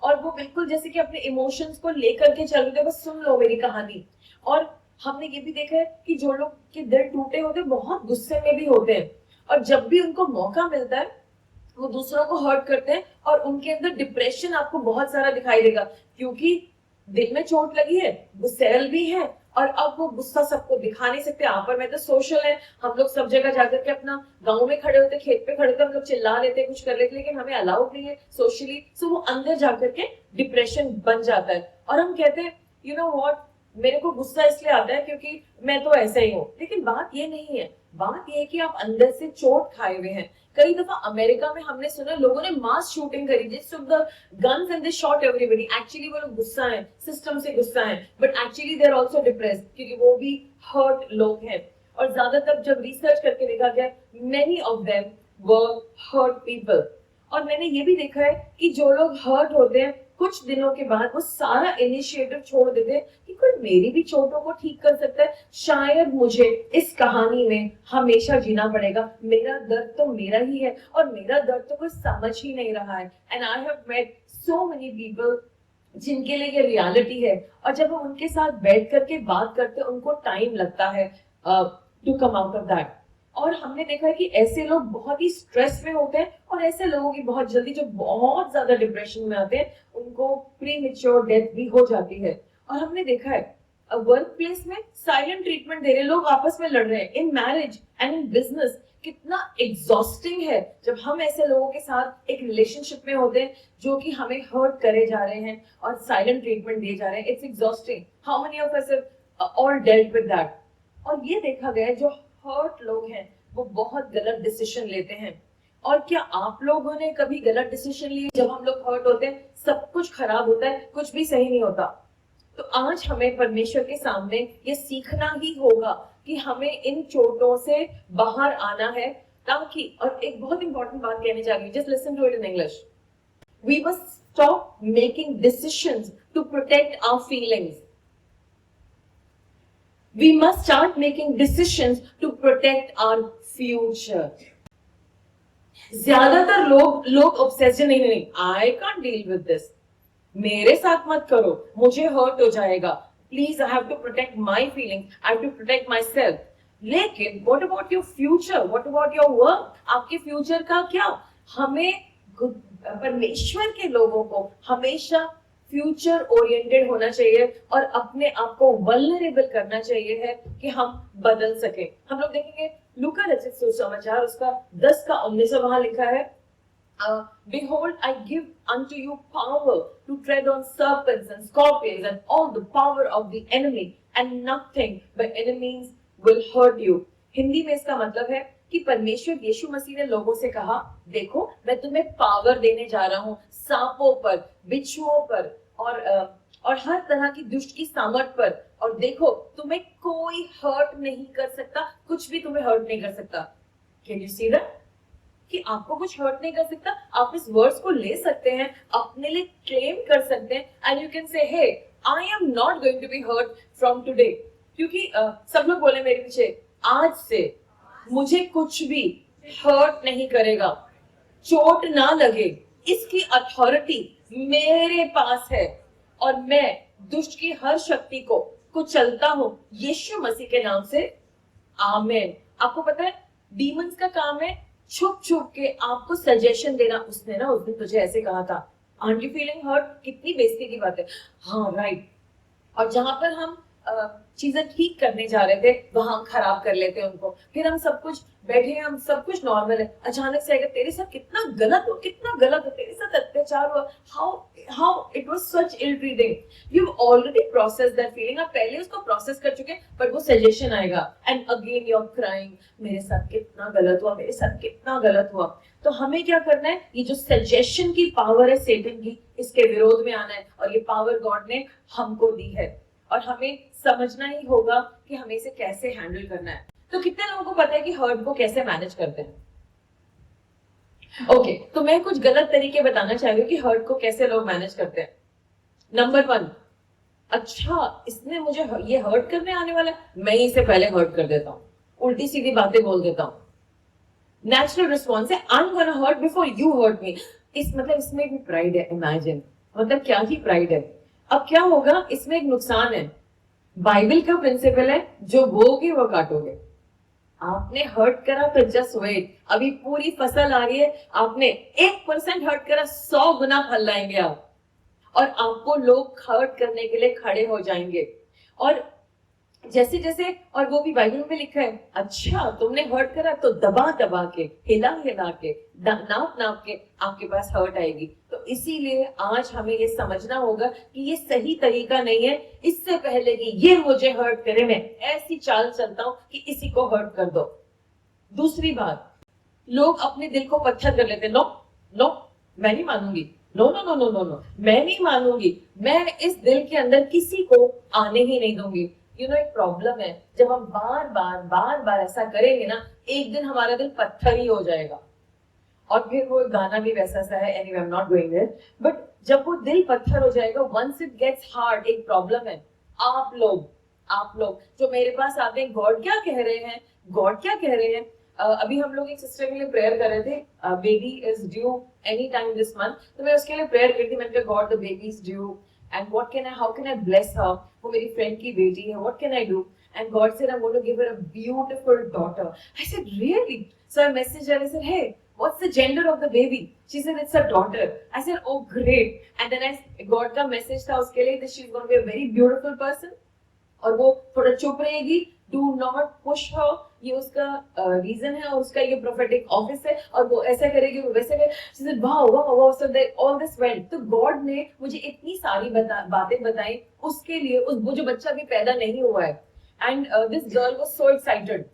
Speaker 1: और वो बिल्कुल जैसे कि अपने इमोशंस को लेकर के चल रहे, बस सुन लो मेरी कहानी। और हमने ये भी देखा है कि जो लोग के दिल टूटे होते हैं बहुत गुस्से में भी होते हैं, और जब भी उनको मौका मिलता है वो दूसरों को हर्ट करते हैं, और उनके अंदर डिप्रेशन आपको बहुत सारा दिखाई देगा, क्योंकि दिल में चोट लगी है, गुस्सैल भी है, और अब वो गुस्सा सबको दिखा नहीं सकते। आप और मैं तो सोशल है, हम लोग सब जगह जाकर के अपना गांव में खड़े होते, खेत पे खड़े होते, हम लोग चिल्ला लेते, कुछ कर लेते, लेकिन हमें अलाउड नहीं है सोशली। सो वो अंदर जाकर के डिप्रेशन बन जाता है, और हम कहते हैं यू नो व्हाट, मेरे को गुस्सा इसलिए आता है क्योंकि मैं तो ऐसा ही हूँ। लेकिन बात ये नहीं है, बात ये है कि आप अंदर से चोट खाए हुए हैं। कई दफा अमेरिका में हमने सुना लोगों ने मास शूटिंग करी, जिस the guns and they shot everybody. Actually वो लोग गुस्सा है, सिस्टम से गुस्सा है, but actually they are also depressed, क्योंकि वो भी हर्ट लोग हैं। और ज्यादातर जब रिसर्च करके देखा गया, many of them were hurt people. और मैंने ये भी देखा है कि जो लोग हर्ट होते हैं कुछ दिनों के बाद वो सारा इनिशिएटिव छोड़ देते हैं कि कोई मेरी भी चोटों को ठीक कर सकता है, शायद मुझे इस कहानी में हमेशा जीना पड़ेगा। मेरा दर्द तो मेरा ही है, और मेरा दर्द तो कोई समझ ही नहीं रहा है। And I have met so many people जिनके लिए ये रियलिटी है, और जब हम उनके साथ बैठ करके बात करते हैं उनको टाइम लगता है to come out of that. और हमने देखा है कि ऐसे लोग बहुत ही स्ट्रेस में होते हैं, और ऐसे लोगों की बहुत जल्दी, जो बहुत ज्यादा डिप्रेशन में आते हैं, उनको प्रीमेच्योर डेथ भी हो जाती है। और हमने देखा है वर्क प्लेस में साइलेंट ट्रीटमेंट दे रहे लोग, आपस में लड़ रहे हैं, in marriage and in business. कितना एग्जॉस्टिंग है जब हम ऐसे लोगों के साथ एक रिलेशनशिप में होते हैं जो कि हमें हर्ट करे जा रहे हैं और साइलेंट ट्रीटमेंट दिए जा रहे हैं। It's exhausting. How many of us have all dealt with that. और ये देखा गया है जो हर्ट लोग हैं वो बहुत गलत डिसीजन लेते हैं। और क्या आप लोगों ने कभी गलत डिसीजन लिए? जब हम लोग हर्ट होते हैं सब कुछ खराब होता है, कुछ भी सही नहीं होता। तो आज हमें परमेश्वर के सामने ये सीखना ही होगा कि हमें इन चोटों से बाहर आना है, ताकि, और एक बहुत इंपॉर्टेंट बात कहने जा रही हूँ, just listen to it in English. We must stop making decisions to protect our feelings. We must start making decisions to protect our future. ज्यादातर लोग ऑब्सेशन, नहीं, I can't deal with this, मेरे साथ मत करो, मुझे हर्ट हो जाएगा, please I have to protect my feeling, I have to protect myself. लेकिन what about your future, what about your work? आपके फ्यूचर का क्या? हमें परमेश्वर के लोगों को हमेशा फ्यूचर ओरिएंटेड होना चाहिए, और अपने आप को वल्नरेबल करना चाहिए है कि हम बदल सके। हम लोग देखेंगे लूका रचित सुसमाचार उसका 10 का 19 वहां लिखा है, behold I give unto you power to tread on serpents and scorpions and all the power of the enemy and nothing by enemies will hurt you। Hindi में इसका मतलब है कि परमेश्वर यीशु मसीह ने लोगों से कहा, देखो मैं तुम्हें पावर देने जा रहा हूँ सांपों पर, बिच्छुओं पर, और हर तरह की दुष्ट की सामर्थ पर, और देखो तुम्हें कोई हर्ट नहीं कर सकता, कुछ भी तुम्हें हर्ट नहीं कर सकता। Can you see that? कि आपको कुछ हर्ट नहीं कर सकता। आप इस वर्ड्स को ले सकते हैं, अपने लिए क्लेम कर सकते हैं, and you can say hey I am not going to be hurt from today. क्योंकि सब लोग बोले मेरे पीछे, आज से मुझे कुछ भी हर्ट नहीं करेगा, चोट ना लगे, इसकी अथॉरिटी मेरे पास है। और मैं दुष्ट की हर शक्ति को चलता हूं यीशु मसीह के नाम से, आमेन। आपको पता है डीमंस का काम है छुप छुप के आपको सजेशन देना। उसने ना उस दिन तुझे ऐसे कहा था, आंट यू फीलिंग हर्ट? कितनी बेइज्जती की बात है। हाँ राइट। और जहां पर हम चीजें ठीक करने जा रहे थे वहां हम खराब कर लेते हैं उनको। फिर हम सब कुछ बैठे हैं, हम सब कुछ नॉर्मल है, अचानक से आएगा तेरे साथ कितना गलत हो, कितना गलत हो, तेरे साथ अत्याचार हुआ, how it was such ill treating. You already process that feeling, आप पहले उसको प्रोसेस कर चुके, बट वो सजेशन आएगा and again you are crying, मेरे साथ कितना गलत हुआ, मेरे साथ कितना गलत हुआ। तो हमें क्या करना है, ये जो सजेशन की पावर है सेटन की, इसके विरोध में आना है, और ये पावर गॉड ने हमको दी है, और हमें समझना ही होगा कि हमें इसे कैसे हैंडल करना है। तो कितने लोगों को पता है कि हर्ट को कैसे मैनेज करते हैं? ओके, तो मैं कुछ गलत तरीके बताना चाह रही हूँ कि हर्ट को कैसे लोग मैनेज करते हैं। नंबर 1, अच्छा इसने मुझे ये हर्ट करने आने वाला है, मैं ही इसे पहले हर्ट कर देता हूँ, उल्टी सीधी बातें बोल देता हूँ। नेचुरल रिस्पॉन्स है, I am gonna hurt before you hurt me. इस मतलब इसमें भी प्राइड है, इमेजिन, मतलब क्या ही प्राइड है। अब क्या होगा, इसमें एक नुकसान है। बाइबल का प्रिंसिपल है, जो बोओगे वो काटोगे। आपने हर्ट करा तो जस्ट वेट, अभी पूरी फसल आ रही है, आपने 1% हर्ट करा, 100 गुना फल लाएंगे आप, और आपको लोग हर्ट करने के लिए खड़े हो जाएंगे। और जैसे जैसे, और वो भी बाइबल में लिखा है, अच्छा तुमने हर्ट करा तो दबा दबा के, हिला हिला के, नाप नाप के आपके पास हर्ट आएगी। तो इसीलिए आज हमें ये समझना होगा कि ये सही तरीका नहीं है। इससे पहले कि ये मुझे हर्ट करे, मैं ऐसी चाल चलता हूं कि इसी को हर्ट कर दो। दूसरी बात, लोग अपने दिल को पत्थर कर लेते। नो नो, मैं नहीं मानूंगी, no no no no no no, मैं नहीं मानूंगी, मैं इस दिल के अंदर किसी को आने ही नहीं दूंगी। यू नो, एक प्रॉब्लम है, जब हम बार बार ऐसा करेंगे ना, एक दिन हमारा दिल पत्थर ही हो जाएगा। और फिर वो गाना भी वैसा सा है, anyway I am not going there, but जब वो दिल पत्थर हो जाएगा, वंस इट गेट्स हार्ड, एक प्रॉब्लम है। आप लोग जो मेरे पास आते हैं, गॉड क्या कह रहे हैं, गॉड क्या कह रहे हैं। अभी हम लोग एक सिस्टर के लिए प्रेयर कर रहे थे, baby is due any time this month, तो मैं उसके लिए प्रेयर करती, मैंने कहा God the baby is due and how can I bless her, वो मेरी friend की बेटी है, what can I do? And God said I'm going to give her a beautiful daughter. I said really? So I messaged her, I said, hey, what's the gender of the baby? She said it's a daughter. I said, oh great. And then God का message था उसके लिए that she's going to be a very beautiful person, और वो थोड़ा चुप रहेगी, do not push हर, ये उसका रीजन है, और उसका ये प्रोफेटिक ऑफिस है, और वो ऐसा करेगी, वो वैसे करेगी। Wow wow wow, so that all this went. तो गॉड ने मुझे इतनी सारी बातें बताई उसके लिए, वो जो बच्चा भी पैदा नहीं हुआ है, and this girl was so excited.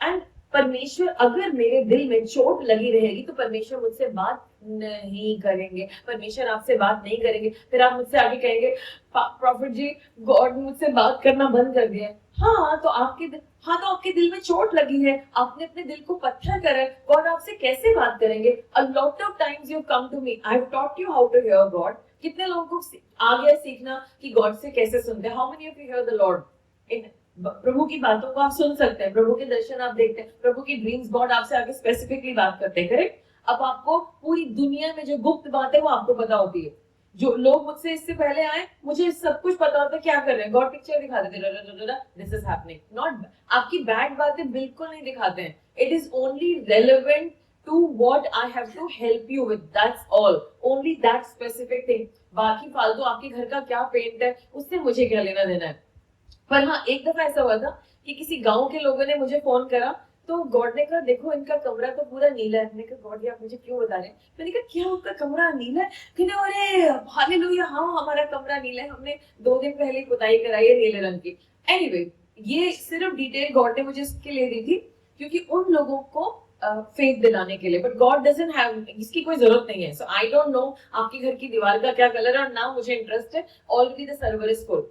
Speaker 1: And परमेश्वर, अगर मेरे दिल में चोट लगी रहेगी तो परमेश्वर मुझसे बात नहीं करेंगे, परमेश्वर आपसे बात नहीं करेंगे। फिर आप मुझसे आगे कहेंगे, प्रॉफिट जी गॉड मुझसे बात करना बंद कर दिया है। हाँ तो आपके दिल में चोट लगी है, आपने अपने दिल को पत्थर करा है, गॉड आपसे कैसे बात करेंगे। A lot of times you come to me, I have taught you how to hear God. कितने लोगों को आ गया सीखना कि गॉड से कैसे सुनते हैं। How many of you hear the Lord in, प्रभु की बातों को आप सुन सकते हैं, प्रभु के दर्शन आप देखते हैं, प्रभु की ड्रीम्स गॉड आपसे आगे स्पेसिफिकली बात करते हैं, करेक्ट। अब आपको पूरी दुनिया में जो गुप्त बात है वो आपको पता होती है। जो लोग मुझसे इससे पहले आए, मुझे सब कुछ पता होता है क्या कर रहे हैं, गॉड पिक्चर दिखा देते, दिस इज हैपनिंग, नॉट आपकी बैड बातें बिल्कुल नहीं दिखाते हैं। It is only relevant to what I have to help you with, that's all, only that specific thing। बाकी फालतू आपके घर का क्या पेंट है उससे मुझे क्या लेना देना है। पर हाँ, एक दफा ऐसा हुआ था कि किसी गांव के लोगों ने मुझे फोन करा, तो गॉड ने कहा देखो इनका कमरा तो पूरा नीला है। मैंने कहा गॉड ये आप मुझे क्यों बता रहे हैं। मैंने कहा क्या आपका कमरा नीला है? कहते अरे हालेलुया, हाँ हमारा कमरा नीला है, हमने 2 दिन पहले पुताई कराई है नीले रंग की। एनीवे, ये सिर्फ डिटेल गॉड ने मुझे इसके लिए दी थी क्योंकि उन लोगों को फेथ दिलाने के लिए, बट गॉड डजंट हैव, इसकी कोई जरूरत नहीं है। सो आई डोंट नो आपकी घर की दीवार का क्या कलर है, और ना मुझे इंटरेस्ट है, already the server is full.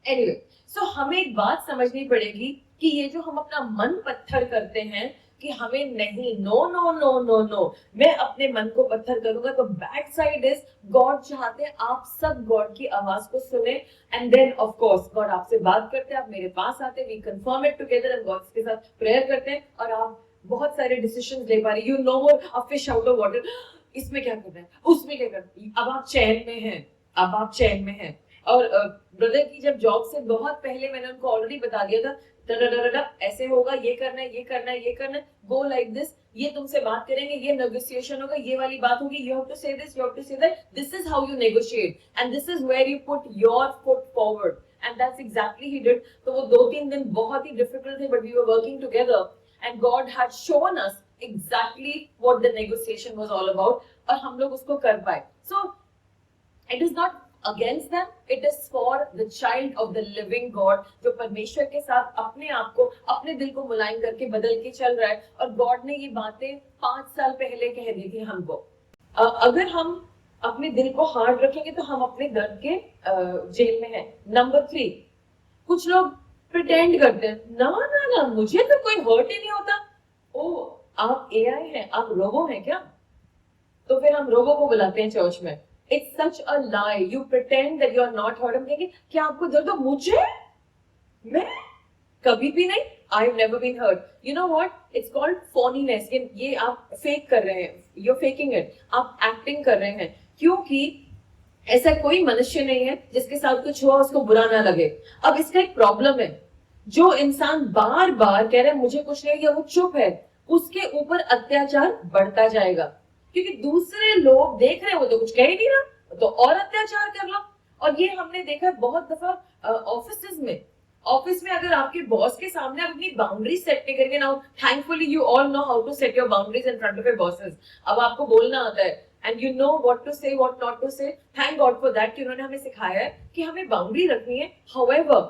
Speaker 1: Anyway, so हमें एक बात समझनी पड़ेगी कि ये जो हम अपना मन पत्थर करते हैं कि हमें नहीं, no no no no no, मैं अपने मन को पत्थर करूंगा, तो बैक साइड इज गॉड चाहते हैं आप सब गॉड की आवाज को सुने, and then of course God आपसे बात करते हैं, आप मेरे पास आते हैं, we confirm it together and God के साथ प्रेयर करते हैं, और आप बहुत सारे डिसीजंस ले पा रहे। You know more a fish out of water, इसमें क्या करना है, उसमें क्या करना है, अब आप चैन में हैं, अब आप चैन में हैं। और ब्रदर की जब जॉब से बहुत पहले मैंने उनको ऑलरेडी बता दिया था, ऐसे होगा, ये करना है, ये करना है, ये करना है, गो लाइक दिस, ये तुमसे बात करेंगे, ये नेगोशिएशन होगा, ये वाली बात होगी, you have to say this, you have to say that, this is how you negotiate and this is where you put your foot forward and that's exactly he did. तो वो 2-3 दिन बहुत ही डिफिकल्ट थे, but we were working together and God had shown us exactly what the negotiation was all about, और हम लोग उसको कर पाए। So it is not against them, it is for the child of the living God, जो परमेश्वर के साथ अपने आप को, अपने दिल को मुलायम करके बदल के चल रहा है। और गॉड ने ये बातें 5 साल पहले कह दी थी हमको। अगर हम अपने दिल को हार्ड रखेंगे तो हम अपने दर्द के जेल में हैं। नंबर 3, कुछ लोग प्रिटेंड करते हैं, ना ना ना मुझे तो कोई हर्ट ही नहीं होता। ओ, आप एआई हैं, आप रोबो हैं क्या? तो फिर हम रोबो को बुलाते हैं चर्च में। It's such a lie. You pretend that you are not hurt. हम कहेंगे क्या आपको दर्द हो? मुझे? मैं कभी भी नहीं। I've never been hurt. You know what? It's called phoniness. ये आप फेक कर रहे हैं. You're faking it. आप एक्टिंग कर रहे हैं, क्योंकि ऐसा कोई मनुष्य नहीं है जिसके साथ कुछ हुआ उसको बुरा ना लगे। अब इसका एक प्रॉब्लम है, जो इंसान बार बार कह रहा है मुझे कुछ नहीं, या वो चुप है, उसके ऊपर अत्याचार बढ़ता जाएगा, क्योंकि दूसरे लोग देख रहे हैं वो तो कुछ कह ही नहीं रहा, तो और अत्याचार कर लो। और ये हमने देखा बहुत दफा ऑफिस में अगर आपके बॉस के सामने आप अपनी बाउंड्री सेट नहीं करेंगे ना, thankfully you all know how to set your boundaries in front of your bosses. अब आपको बोलना आता है and you know what to say, what not to say. Thank God for that कि उन्होंने हमें सिखाया है कि हमें बाउंड्री रखनी है। हाउएवर,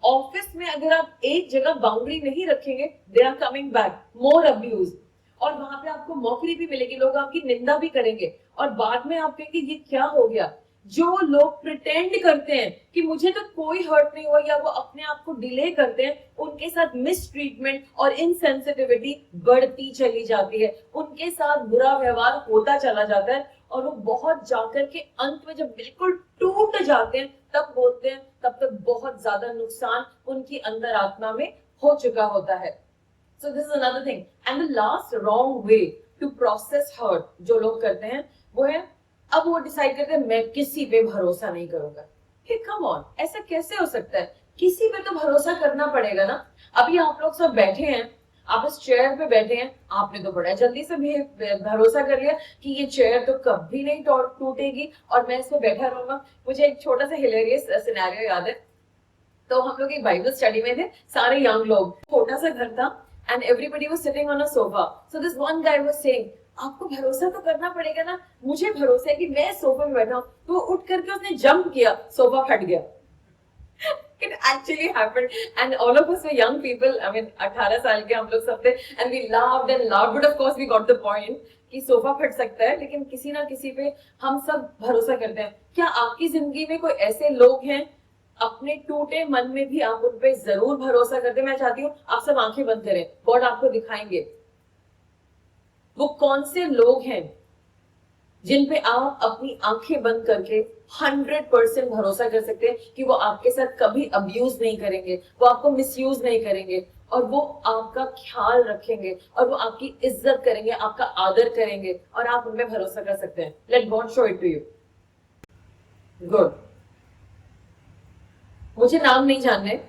Speaker 1: ऑफिस में अगर आप एक जगह बाउंड्री नहीं रखेंगे, they are coming back more abuse, और वहां पे आपको मौकरी भी मिलेगी, लोग आपकी निंदा भी करेंगे, और बाद में आप कहेंगे ये क्या हो गया। जो लोग प्रिटेंड करते हैं कि मुझे तो कोई हर्ट नहीं हुआ, या वो अपने आप को डिले करते हैं, उनके साथ मिस ट्रीटमेंट और इनसेंसिटिविटी बढ़ती चली जाती है, उनके साथ बुरा व्यवहार होता चला जाता है, और वो बहुत जाकर के अंत में जब बिल्कुल टूट जाते हैं तब बोलते हैं, तब तक बहुत ज्यादा नुकसान उनकी अंतरात्मा में हो चुका होता है। So this is another thing. And the last wrong way to process hurt जो लोग करते हैं वो है, अब वो डिसाइड करते हैं मैं किसी पे भरोसा नहीं करूंगा। Hey, come on, ऐसा कैसे हो सकता है? किसी पे तो भरोसा करना पड़ेगा ना। अभी आप लोग सब बैठे हैं, आप इस चेयर पे बैठे हैं, आपने तो बड़ा जल्दी से भरोसा कर लिया कि ये चेयर तो कभी नहीं टूटेगी और मैं इसमें बैठा रहूंगा। मुझे एक छोटा सा हिलेरियस सिनेरियो याद है। तो हम लोग एक बाइबल स्टडी में थे, सारे यंग लोग, छोटा सा घर था and everybody was sitting on a sofa. So this one guy was saying, आपको भरोसा तो करना पड़ेगा ना, मुझे भरोसा है कि मैं सोफे में बैठा हूं। तो उठ करके उसने जंप किया, सोफा फट गया। It actually happened and all of us were young people. I mean 18 साल के हम लोग सब थे and we laughed and laughed, but of course we got the point कि सोफा फट सकता है, लेकिन किसी ना किसी पे हम सब भरोसा करते हैं। क्या आपकी जिंदगी में कोई ऐसे लोग हैं, अपने टूटे मन में भी आप उन पे जरूर भरोसा करते हैं? मैं चाहती हूँ आप सब आंखें बंद करें, गॉड आपको दिखाएंगे वो कौन से लोग हैं जिन पे आप अपनी आंखें बंद करके 100% भरोसा कर सकते हैं कि वो आपके साथ कभी अब्यूज नहीं करेंगे, वो आपको मिसयूज नहीं करेंगे, और वो आपका ख्याल रखेंगे, और वो आपकी इज्जत करेंगे, आपका आदर करेंगे, और आप उनपे भरोसा कर सकते हैं। Let God show it to you. Good, मुझे नाम नहीं जानने।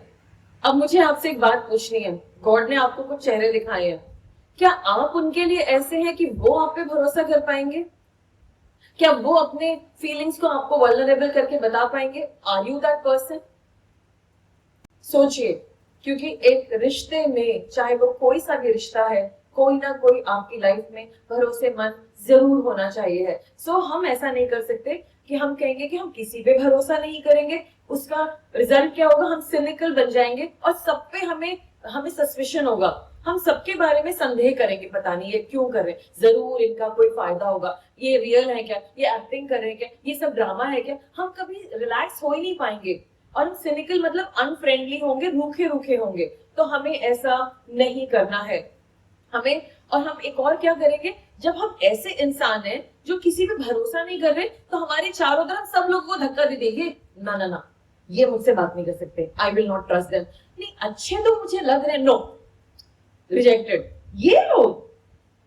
Speaker 1: अब मुझे आपसे एक बात पूछनी है, गॉड ने आपको कुछ चेहरे दिखाए हैं, क्या आप उनके लिए ऐसे हैं कि वो आप पे भरोसा कर पाएंगे? क्या वो अपने फीलिंग्स को आपको वल्नरेबल करके बता पाएंगे? Are you that person? सोचिए, क्योंकि एक रिश्ते में, चाहे वो कोई सा भी रिश्ता है, कोई ना कोई आपकी लाइफ में भरोसेमंद जरूर होना चाहिए है। सो हम ऐसा नहीं कर सकते कि हम कहेंगे कि हम किसी पे भरोसा नहीं करेंगे, उसका रिजल्ट क्या होगा? हम सिनिकल बन जाएंगे और सब पे हमें सस्पिशन होगा, हम सबके बारे में संदेह करेंगे, पता नहीं ये क्यों कर रहे हैं, जरूर इनका कोई फायदा होगा, ये रियल है क्या, ये एक्टिंग कर रहे हैं क्या, ये सब ड्रामा है क्या। हम कभी रिलैक्स हो ही नहीं पाएंगे और हम सिनिकल मतलब अनफ्रेंडली होंगे, रूखे रूखे होंगे। तो हमें ऐसा नहीं करना है हमें। और हम एक और क्या करेंगे, जब हम ऐसे इंसान हैं जो किसी पे भरोसा नहीं कर रहे, तो हमारे चारों तरफ सब लोग को धक्का दे देंगे, ना ना ना ये मुझसे बात नहीं कर सकते, आई विल नॉट ट्रस्ट देम। नहीं, अच्छे तो मुझे लग रहे हैं, नो, रिजेक्टेड। ये लोग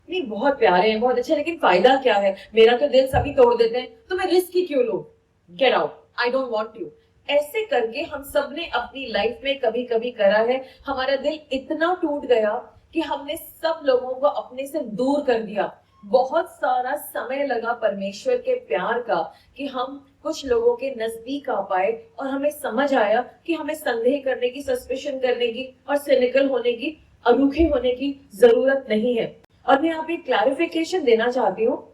Speaker 1: नहीं, बहुत प्यारे हैं, बहुत अच्छे, लेकिन फायदा क्या है, मेरा तो दिल सभी तोड़ देते हैं, तो मैं रिस्क ही क्यों लूं, get out, I don't want you. ऐसे करके हम सब ने अपनी लाइफ में कभी कभी करा है। हमारा दिल इतना टूट गया कि हमने सब लोगों को अपने से दूर कर दिया। बहुत सारा समय लगा परमेश्वर के प्यार का कि हम कुछ लोगों के नजदीक आ पाए और हमें समझ आया कि हमें संदेह करने की, सस्पिशन करने की और सिनिकल होने की, अरूखे होने की जरूरत नहीं है। और मैं यहाँ पे क्लैरिफिकेशन देना चाहती हूँ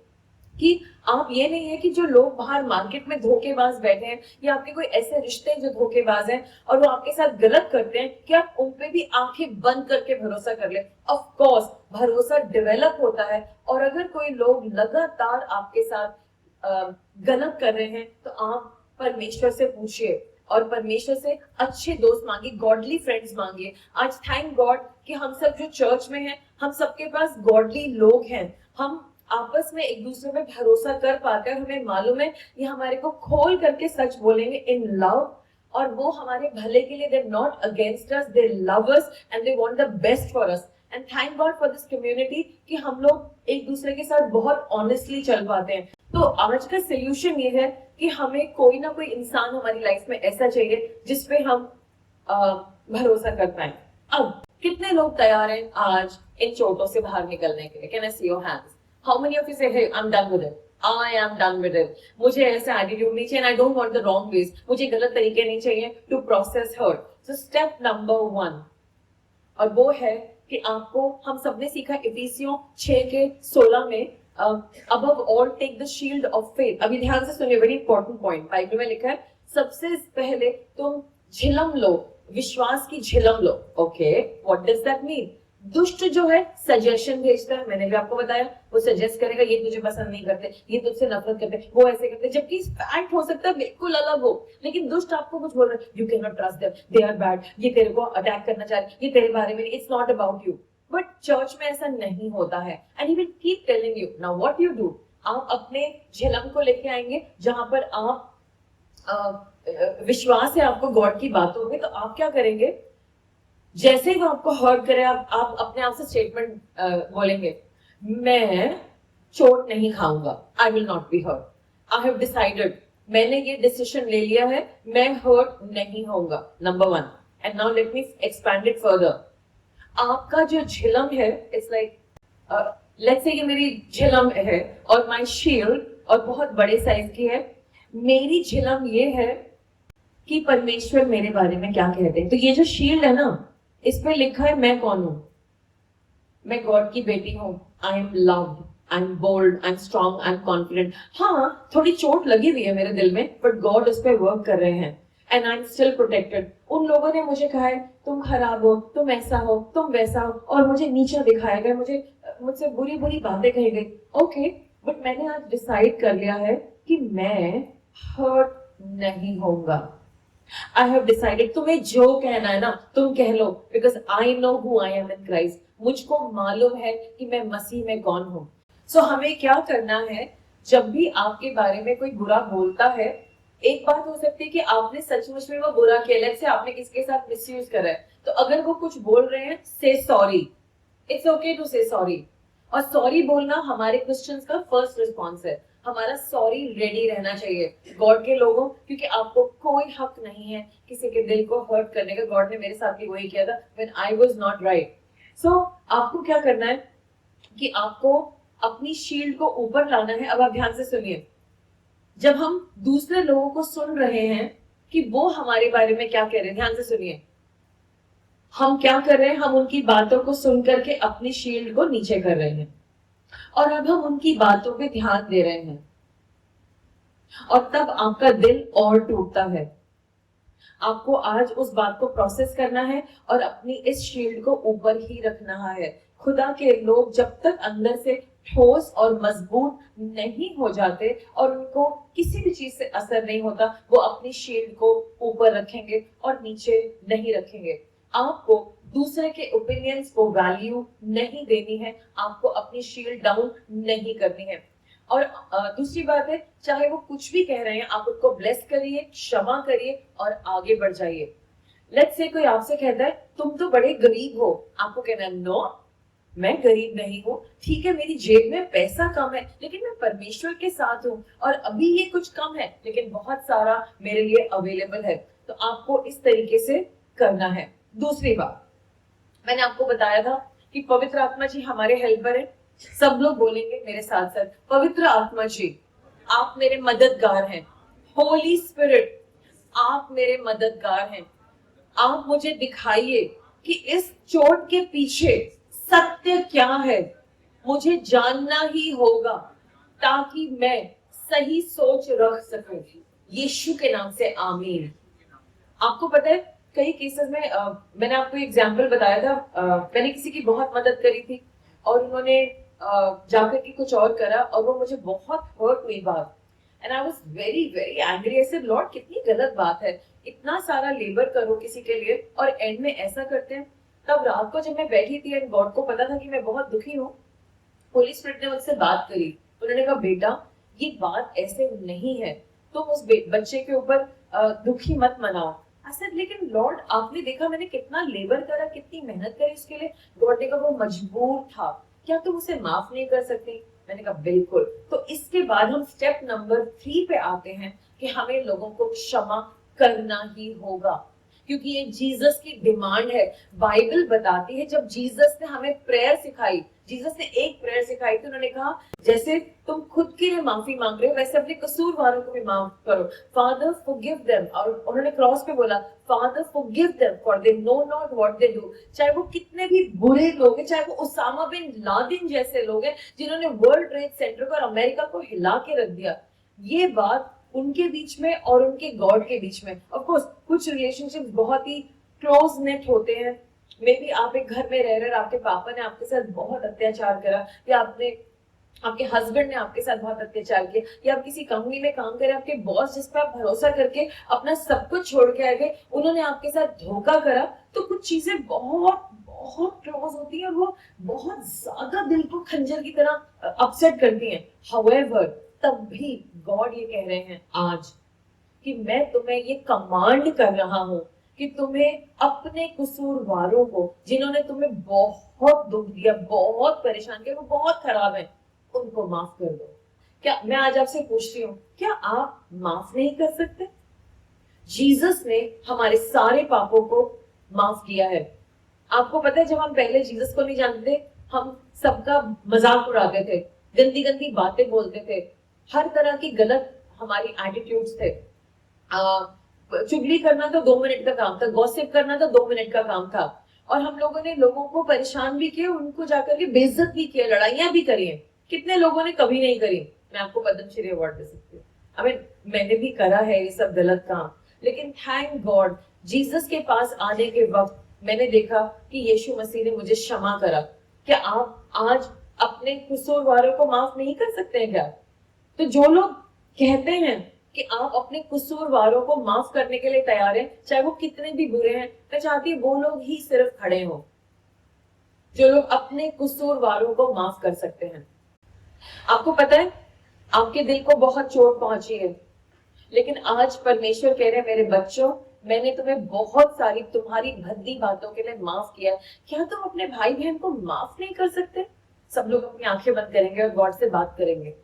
Speaker 1: कि आप ये नहीं है कि जो लोग बाहर मार्केट में धोखेबाज बैठे हैं या आपके कोई ऐसे रिश्ते जो धोखेबाज हैं और वो आपके साथ गलत करते हैं कि आप उन पे भी आंखें बंद करके भरोसा कर ले। ऑफ कोर्स भरोसा डेवलप होता है, और अगर कोई लोग लगातार आपके साथ गलत कर रहे हैं तो आप परमेश्वर से पूछिए और परमेश्वर से अच्छे दोस्त मांगिए, गॉडली फ्रेंड्स मांगिए। आज थैंक गॉड कि हम सब जो चर्च में हैं, हम सबके पास गॉडली लोग हैं। हम आपस में एक दूसरे में भरोसा कर पाते हैं। हमें मालूम है ये हमारे को खोल करके सच बोलेंगे इन लव, और वो हमारे भले के लिए, they not against us, they love us and they want the best for us. And thank God for this community कि हम लोग एक दूसरे के साथ बहुत ऑनेस्टली चल पाते हैं। तो आज का सोल्यूशन ये है कि हमें कोई ना कोई इंसान हमारी लाइफ में ऐसा चाहिए जिसपे हम भरोसा कर पाए। अब कितने लोग तैयार हैं आज इन चोटों से बाहर निकलने के लिए? Can I see your hands? How many of you say, hey, I'm done with it. I am done with it. मुझे ऐसा एटीट्यूड नहीं चाहिए, and I don't want the wrong ways. मुझे गलत तरीके नहीं चाहिए to process hurt. So step number 1, और वो है कि आपको, हम सबने सीखा इफिसियों 6:16 में, above all take the shield of faith. अभी ध्यान से सुनिए, वेरी इंपॉर्टेंट पॉइंट बाइबल में लिखा है, सबसे पहले तुम झिलम लो, विश्वास की झिलम लो। Okay, what does that mean? दुष्ट जो है सजेशन भेजता है, मैंने भी आपको बताया, वो सजेस्ट करेगा ये तुझे पसंद नहीं करते, ये तुझसे नफरत करते, वो ऐसे करते, जबकि फैक्ट हो सकता है बिल्कुल अलग हो, लेकिन दुष्ट आपको कुछ बोल रहा है, you can not trust them, they are bad, ये तेरे को अटैक करना चाह रहे, ये तेरे बारे में, it's not about you. But church में ऐसा नहीं होता है, and he will keep telling you. Now what you do, आप अपने झिलम को लेके आएंगे जहां पर आप विश्वास है आपको गॉड की बातों में, तो आप क्या करेंगे? जैसे ही वो आपको हर्ट करे, आप अपने आप से स्टेटमेंट बोलेंगे, मैं चोट नहीं खाऊंगा, I will not be hurt, I have decided, मैंने ये डिसीजन ले लिया है, मैं हर्ट नहीं होऊंगा। Number 1। And now let me expand it further. आपका जो झिलम है, इट्स लाइक, लेट्स से ये मेरी झिलम है और माय शील्ड और बहुत बड़े साइज की है। मेरी झिलम ये है कि परमेश्वर मेरे बारे में क्या कहते हैं। तो ये जो शील्ड है ना, इस पे लिखा है मैं कौन हूं, मैं गॉड की बेटी हूं, I am loved, I am bold, I am strong, I am confident. हाँ, थोड़ी चोट लगी हुई है मेरे दिल में, बट गॉड उस पर वर्क कर रहे हैं, and I am still protected. उन लोगों ने मुझे कहा है तुम खराब हो, तुम ऐसा हो, तुम वैसा हो, और मुझे नीचा दिखाया गया, मुझसे बुरी बुरी बातें कही गई। ओके, बट मैंने आज डिसाइड कर लिया है कि मैं हर्ट नहीं होऊंगा। आई हैव डिसाइडेड, तुम्हें जो कहना है ना तुम कह लो, because I know who I am in Christ. मुझको मालूम है कि मैं मसीह में कौन हूं। सो हमें क्या करना है, जब भी आपके बारे में कोई बुरा बोलता है, एक बात हो सकती है कि आपने सचमुच में वो बुरा किया, लेट्स से आपने किसके साथ मिसयूज करा है, तो अगर वो कुछ बोल रहे हैं, से सॉरी, इट्स ओके टू से सॉरी। और सॉरी बोलना हमारे क्रिश्चियंस का फर्स्ट रिस्पॉन्स है। हमारा सॉरी रेडी रहना चाहिए गॉड के लोगों, क्योंकि आपको कोई हक नहीं है किसी के दिल को हर्ट करने का। गॉड ने मेरे साथ भी वही किया था when I was not right. So आपको क्या करना है कि आपको अपनी शील्ड को ऊपर लाना है। अब आप ध्यान से सुनिए, जब हम दूसरे लोगों को सुन रहे हैं कि वो हमारे बारे में क्या कह रहे हैं, ध्यान से सुनिए, हम क्या कर रहे हैं, हम उनकी बातों को सुन करके अपनी शील्ड को नीचे कर रहे हैं, और अब हम उनकी बातों पे ध्यान दे रहे हैं, और तब आपका दिल और टूटता है। आपको आज उस बात को प्रोसेस करना है और अपनी इस शील्ड को ऊपर ही रखना है। खुदा के लोग जब तक अंदर से ठोस और मजबूत नहीं हो जाते और उनको किसी भी चीज से असर नहीं होता, वो अपनी शील्ड को ऊपर रखेंगे और नीचे नहीं रखेंगे। आपको दूसरे के ओपिनियंस को वैल्यू नहीं देनी है, आपको अपनी शील्ड डाउन नहीं करनी है। और दूसरी बात है, चाहे वो कुछ भी कह रहे हैं, आप उनको ब्लेस करिए, क्षमा करिए और आगे बढ़ जाइए। लेट्स से कोई आपसे कहता है तुम तो बड़े गरीब हो, आपको कहना है नो, मैं गरीब नहीं हूँ, ठीक है मेरी जेब में पैसा कम है, लेकिन मैं परमेश्वर के साथ हूँ, और अभी ये कुछ कम है लेकिन बहुत सारा मेरे लिए अवेलेबल है। तो आपको इस तरीके से करना है। दूसरी बात, मैंने आपको बताया था कि पवित्र आत्मा जी हमारे हेल्पर है। सब लोग बोलेंगे मेरे साथ साथ, पवित्र आत्मा जी आप मेरे मददगार हैं। होली स्पिरिट आप मेरे मददगार हैं। आप मुझे दिखाइए कि इस चोट के पीछे सत्य क्या है, मुझे जानना ही होगा ताकि मैं सही सोच रख सकूं। यीशु के नाम से आमीन। आपको पता है कई केसेस में मैंने आपको एग्जाम्पल बताया था, मैंने किसी की बहुत मदद करी थी और उन्होंने जाकर के कुछ और करा और वो मुझे बहुत हर्ट हुई बात। And I was very very angry. I said Lord कितनी गलत बात है, इतना सारा लेबर करो किसी के लिए और एंड में ऐसा करते हैं। तब रात को जब मैं बैठी थी एंड गॉड को पता था कि मैं बहुत दुखी हूँ, होली स्पिरिट ने मुझसे बात करी। उन्होंने कहा बेटा ये बात ऐसे नहीं है, तुम उस बच्चे के ऊपर दुखी मत मनाओ। I said, लेकिन लॉर्ड आपने देखा मैंने कितना लेबर करा, कितनी मेहनत करी उसके लिए। गॉड ने कहा वो मजबूर था, क्या तुम उसे माफ नहीं कर सकती? मैंने कहा बिल्कुल। तो इसके बाद हम स्टेप नंबर 3 पे आते हैं कि हमें लोगों को क्षमा करना ही होगा, क्योंकि ये जीसस की डिमांड है। बाइबल बताती है जब जीसस ने हमें प्रेयर सिखाई, जीसस ने एक प्रेयर सिखाई थी, उन्होंने कहा जैसे तुम खुद के लिए माफी मांग रहे हो वैसे अपने कसूरवारों को भी माफ करो। फादर फॉरगिव देम, और उन्होंने क्रॉस पे बोला father forgive them for they know not what they do. चाहे वो कितने भी बुरे लोग हैं, चाहे वो उसामा बिन लादेन जैसे लोग हैं जिन्होंने वर्ल्ड ट्रेड सेंटर को और अमेरिका को हिला के रख दिया, ये बात उनके बीच में और उनके गॉड के बीच में। ऑफ कोर्स कुछ रिलेशनशिप्स बहुत ही क्लोज नेट होते हैं। मे बी आप एक घर में रह रहे आपके पापा ने आपके साथ बहुत अत्याचार करा, या आपने आपके हस्बैंड ने आपके साथ बहुत अत्याचार किया, या आप किसी कंपनी में काम करे, आपके बॉस जिस पर आप भरोसा करके अपना सब कुछ छोड़ के आ गए, उन्होंने आपके साथ धोखा करा, तो कुछ चीजें बहुत बहुत क्लोज होती है और वो बहुत ज्यादा दिल को खंजर की तरह अपसेट करती हैं। हाउएवर तब भी गॉड ये कह रहे हैं आज कि मैं तुम्हें ये कमांड कर रहा हूं कि तुम्हें अपने कसूरवारों को, जिन्होंने तुम्हें बहुत दुख दिया, बहुत परेशान किया, वो बहुत खराब है, उनको माफ कर दो। क्या मैं आज आपसे पूछती हूँ, क्या आप माफ नहीं कर सकते? जीसस ने हमारे सारे पापों को माफ किया है। आपको पता है जब हम पहले जीसस को नहीं जानते थे, हम सबका मजाक उड़ाते थे, गंदी गंदी बातें बोलते थे, हर तरह की गलत हमारी एटीट्यूड्स थे। चुगली करना तो 2 मिनट का काम था, गॉसिप करना तो 2 मिनट का काम था, और हम लोगों ने लोगों को परेशान भी किया, उनको जाकर के बेइज्जत भी किया, लड़ाइयां भी करी हैं। कितने लोगों ने कभी नहीं करी? मैं आपको पद्मश्री अवार्ड दे सकती हूँ। मैंने भी करा है ये सब गलत काम, लेकिन थैंक गॉड जीसस के पास आने के वक्त मैंने देखा कि यीशु मसीह ने मुझे क्षमा करा। क्या आप आज अपने कसूरवारों को माफ नहीं कर सकते हैं क्या? तो जो लोग कहते हैं कि आप अपने कसूरवारों को माफ करने के लिए तैयार हैं, चाहे वो कितने भी बुरे हैं, मैं चाहती हूँ वो लोग ही सिर्फ खड़े हों जो लोग अपने कसूरवारों को माफ कर सकते हैं। आपको पता है आपके दिल को बहुत चोट पहुंची है, लेकिन आज परमेश्वर कह रहे हैं मेरे बच्चों, मैंने तुम्हें बहुत सारी तुम्हारी भद्दी बातों के लिए माफ किया। क्या तुम अपने भाई बहन को माफ नहीं कर सकते? सब लोग अपनी आंखें बंद करेंगे और गॉड से बात करेंगे।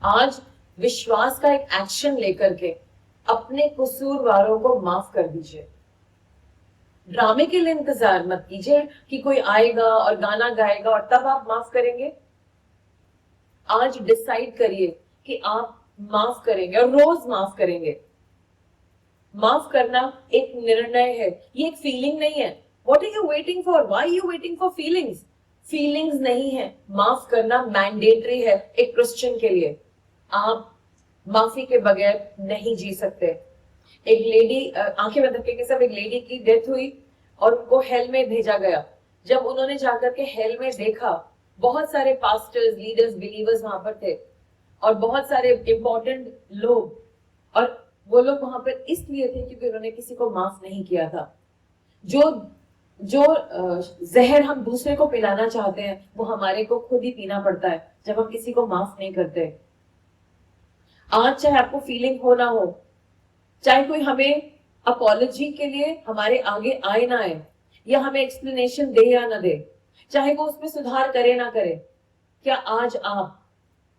Speaker 1: आज विश्वास का एक एक्शन लेकर के अपने कसूरवारों को माफ कर दीजिए। ड्रामे के लिए इंतजार मत कीजिए कि कोई आएगा और गाना गाएगा और तब आप माफ करेंगे। आज डिसाइड करिए कि आप माफ करेंगे और रोज माफ करेंगे। माफ करना एक निर्णय है, ये एक फीलिंग नहीं है। What are you waiting for? Why are you waiting for feelings? Feelings नहीं है, माफ करना मैंडेटरी है एक क्रिश्चियन के लिए। आप माफी के बगैर नहीं जी सकते। एक लेडी, आंखें बंद करके सब, एक लेडी की डेथ हुई और उनको हेल में भेजा गया। जब उन्होंने जाकर के हेल में देखा, बहुत सारे पास्टर्स, लीडर्स, बिलीवर्स वहां पर थे और बहुत सारे इंपॉर्टेंट लोग, और वो लोग वहां पर इसलिए थे क्योंकि उन्होंने किसी को माफ नहीं किया था। जो जो जहर हम दूसरे को पिलाना चाहते हैं वो हमारे को खुद ही पीना पड़ता है जब हम किसी को माफ नहीं करते। आज चाहे आपको फीलिंग हो ना हो, चाहे कोई हमें अपॉलॉजी के लिए हमारे आगे आए ना आए, या हमें एक्सप्लेनेशन दे या ना दे, चाहे वो उसमें सुधार करे ना करे, क्या आज आप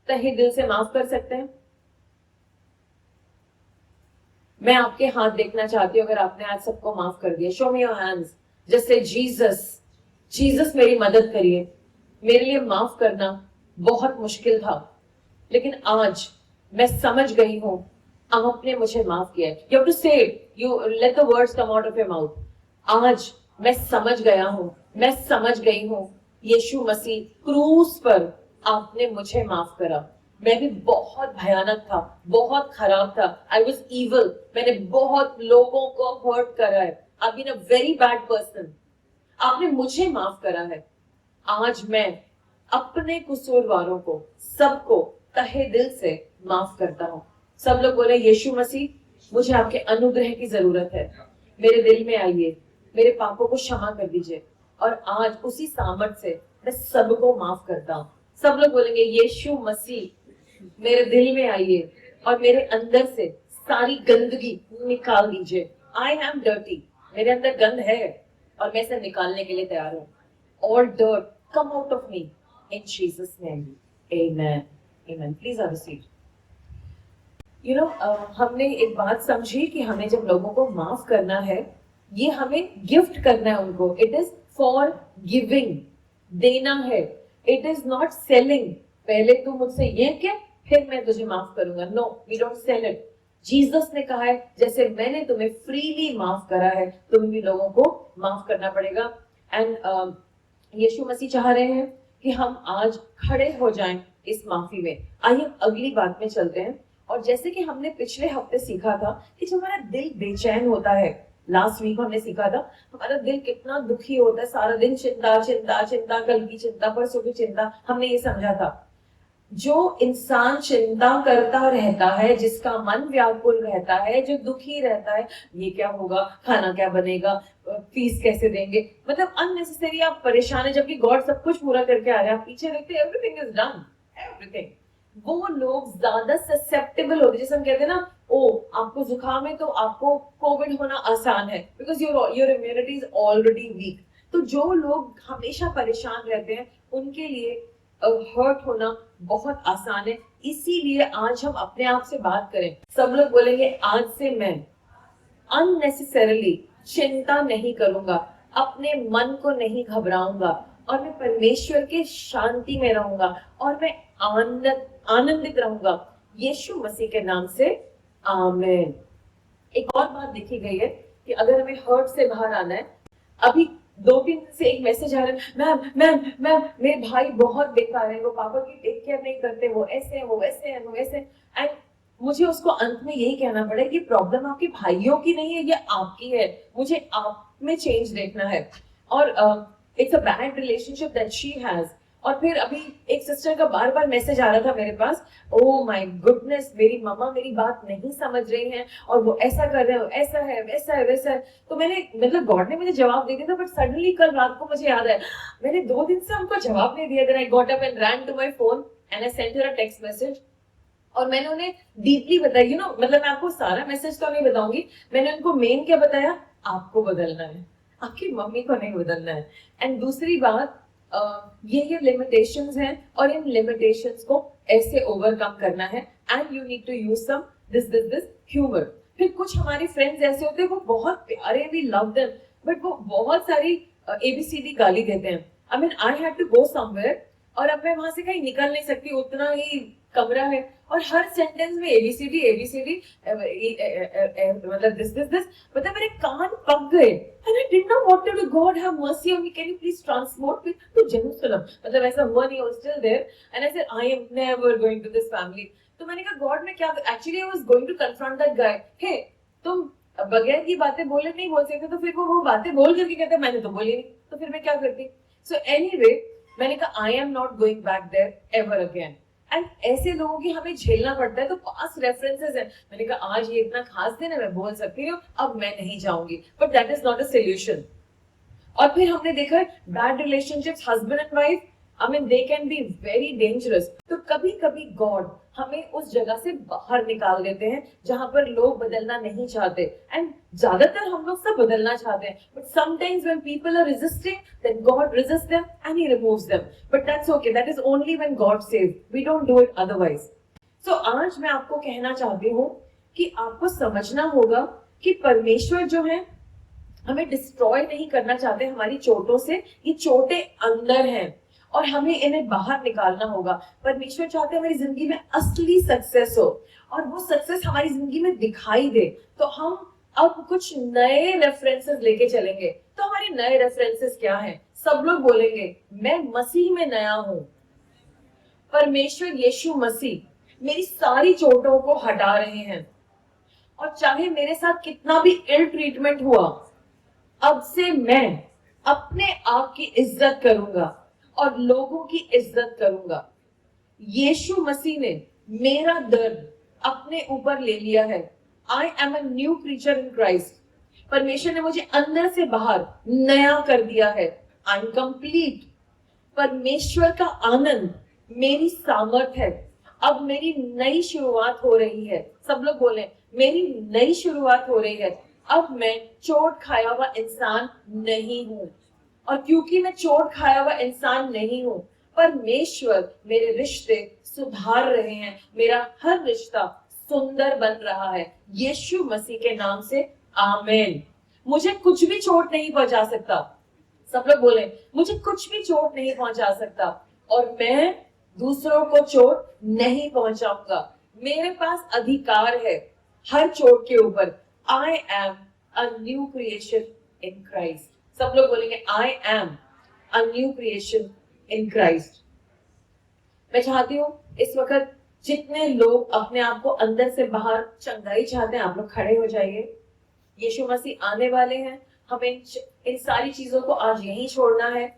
Speaker 1: तहे दिल से माफ कर सकते हैं? मैं आपके हाथ देखना चाहती हूँ अगर आपने आज सबको माफ कर दिया। शो मी योर हैंड्स, जैसे जीसस, जीसस मेरी मदद करिए, मेरे लिए माफ करना बहुत मुश्किल था, लेकिन आज मैं समझ गई हूं आपने मुझे माफ किया। यू हैव टू से it, you let the words come out of your mouth. आज मैं समझ गया हूं, मैं समझ गई हूं, यीशु मसीह क्रूस पर आपने मुझे माफ करा। मैं भी बहुत भयानक था, बहुत खराब था, आई वॉज इवल, मैंने बहुत लोगों को हर्ट करा है, I been a very bad person. आपने मुझे माफ करा है। आज मैं अपने कसूरवारों को, सबको तहे दिल से माफ करता हूं। सब लोग बोले, यीशु मसीह मुझे आपके अनुग्रह की जरूरत है, मेरे दिल में आइए, मेरे पापों को क्षमा कर दीजिए। और आज उसी सामर्थ से मैं सबको माफ करता हूं। सब लोग बोलेंगे, यीशु मसीह मेरे दिल में आइए और मेरे अंदर से सारी गंदगी निकाल दीजिए। आई एम डर्टी, मेरे अंदर गंद है और मैं इसे निकालने के लिए तैयार हूं। All dirt come out of me in Jesus' name. Amen. Amen. Please have a seat. You know, हमने एक बात समझी कि हमें जब लोगों को माफ करना है, ये हमें गिफ्ट करना है उनको। इट इज फॉर गिविंग, देना है। इट इज नॉट सेलिंग, पहले तू मुझसे ये क्या फिर मैं तुझे माफ करूंगा। No, we don't sell it. Jesus ने कहा है, जैसे मैंने तुम्हें फ्रीली माफ करा है, तुम्हें भी लोगों को माफ करना पड़ेगा। एंड यीशु मसीह चाह रहे हैं कि हम आज खड़े हो जाएं इस माफी में। आइए अगली बात में चलते हैं। और जैसे कि हमने पिछले हफ्ते सीखा था कि जब हमारा दिल बेचैन होता है, लास्ट वीक हमने सीखा था हमारा दिल कितना दुखी होता है, सारा दिन चिंता चिंता चिंता, कल की चिंता, परसों की चिंता, हमने ये समझा था। जो इंसान चिंता करता रहता है, जिसका मन व्याकुल रहता है, जो दुखी रहता है, ये क्या होगा, खाना क्या बनेगा, फीस कैसे देंगे, मतलब अननेसेसरी आप परेशान है, जबकि गॉड सब कुछ पूरा करके आ रहा है। आप पीछे देखते हैं एवरीथिंग इज डन, एवरीथिंग। वो लोग ज्यादा ससेप्टेबल होते हैं, जैसे हम कहते हैं ना, ओ आपको जुकाम है तो आपको कोविड होना आसान है, because your immunity is already weak. तो जो लोग हमेशा परेशान रहते हैं उनके लिए हर्ट होना बहुत आसान है। इसीलिए आज हम अपने आप से बात करें। सब लोग बोलेंगे, आज से मैं अननेसेसरली चिंता नहीं करूंगा, अपने मन को नहीं घबराऊंगा, और मैं परमेश्वर के शांति में रहूंगा, और मैं आनंदित रहूंगा यीशु मसीह के नाम से। आमीन। एक और बात देखी गई है कि अगर हमें हर्ट से बाहर आना है, अभी 2-3 दिन से एक मैसेज आ रहा है, मैम मेरे भाई बहुत बेकार है, वो पापा की टेक केयर नहीं करते, वो ऐसे है, वो वैसे है, वो वैसे। एंड मुझे उसको अंत में यही कहना पड़ा कि प्रॉब्लम आपके भाइयों की नहीं है, ये आपकी है, मुझे आप में चेंज देखना है। और it's a bad relationship that she has. और फिर अभी एक सिस्टर का बार बार मैसेज आ रहा था मेरे पास, ओ माय गुडनेस, मेरी मम्मा मेरी बात नहीं समझ रही हैं, और वो ऐसा कर रहे हो, ऐसा है, वैसा है, वैसा है। तो मैंने, मतलब गॉड ने मुझे जवाब दे दिया था, बट सडनली कल रात को मुझे याद है मैंने 2 दिन से उनको जवाब नहीं दिया। Then I got up and ran to my phone and I sent her a text message, और मैंने उन्हें डीपली बताया, यू नो, मतलब मैं आपको सारा मैसेज तो नहीं बताऊंगी, मैंने उनको मेन क्या बताया, आपको बदलना है, आपकी मम्मी को नहीं बदलना है। एंड दूसरी बात, ये लिमिटेशंस हैं, और इन लिमिटेशंस को ऐसे ओवरकम करना है, and you need to use some this humour. फिर कुछ हमारे फ्रेंड्स ऐसे होते हैं, वो बहुत प्यारे, वी लव देम, बट वो बहुत सारी एबीसीडी गाली देते हैं। I mean I had to go somewhere, और अब मैं वहां से कहीं निकल नहीं सकती, उतना ही कमरा है, और हर सेंटेंस में एबीसीडी एबीसीडी, मतलब दिस, मतलब मेरे कान पक गए। And I did not want to, God have mercy on me, can you please transport me to Jerusalem, मतलब ऐसा हुआ नहीं, I still there. And I said I am never going to this family. तो मैंने कहा, God मैं क्या, actually I was going to confront that guy, हे तुम बगैर की बातें बोले नहीं बोल सकते, तो फिर वो बातें बोल करके कहते मैंने तो बोली नहीं, तो फिर मैं क्या करती। सो एनीवे, मैंने कहा I am not going back there ever again. And ऐसे लोगों की हमें झेलना पड़ता है, तो पास रेफरेंसेस है। मैंने कहा आज ये इतना खास दिन है, मैं बोल सकती हूँ, अब मैं नहीं जाऊंगी, but that is not a solution. और फिर हमने देखा bad relationships, husband and wife, I mean they can be very dangerous. तो कभी कभी गॉड हमें उस जगह से बाहर निकाल देते हैं जहां पर लोग बदलना नहीं चाहते, एंड ज्यादातर हम लोग सब बदलना चाहते हैं, but sometimes when people are resisting then God resist them and he removes them, but that's okay, that is only when God saves, we don't do it otherwise. So आज मैं आपको कहना चाहती हूँ कि आपको समझना होगा कि परमेश्वर जो है हमें डिस्ट्रॉय नहीं करना चाहते हमारी चोटों से, ये चोटें अंदर हैं और हमें इन्हें बाहर निकालना होगा। परमेश्वर चाहते हैं हमारी जिंदगी में असली सक्सेस हो और वो सक्सेस हमारी जिंदगी में दिखाई दे। तो हम अब कुछ नए रेफरेंसेस लेके चलेंगे। तो हमारे नए रेफरेंसेस क्या हैं? सब लोग बोलेंगे मैं मसीह में नया हूं। परमेश्वर यीशु मसीह मेरी सारी चोटों को हटा रहे हैं और चाहे मेरे साथ कितना भी इल ट्रीटमेंट हुआ, अब से मैं अपने आप की इज्जत करूंगा और लोगों की इज्जत करूंगा। यीशु मसीह ने मेरा दर्द अपने ऊपर ले लिया है। I am a new creature in Christ. परमेश्वर ने मुझे अंदर से बाहर नया कर दिया है। I M complete. परमेश्वर का आनंद मेरी सामर्थ है। अब मेरी नई शुरुआत हो रही है। सब लोग बोले मेरी नई शुरुआत हो रही है। अब मैं चोट खाया हुआ इंसान नहीं हूं, और क्योंकि मैं चोट खाया हुआ इंसान नहीं हूं, परमेश्वर मेरे रिश्ते सुधार रहे हैं। मेरा हर रिश्ता सुंदर बन रहा है यीशु मसीह के नाम से। आमीन। मुझे कुछ भी चोट नहीं पहुंचा सकता। सब लोग बोले मुझे कुछ भी चोट नहीं पहुंचा सकता और मैं दूसरों को चोट नहीं पहुंचाऊंगा। मेरे पास अधिकार है हर चोट के ऊपर। I am a new creation in Christ. सब लोग बोलेंगे I am a new creation in Christ. मैं चाहती हूँ इस वक्त जितने लोग अपने आप को अंदर से बाहर चंगाई चाहते हैं, आप लोग खड़े हो जाइए। यीशु मसीह आने वाले हैं। हमें इन सारी चीजों को आज यहीं छोड़ना है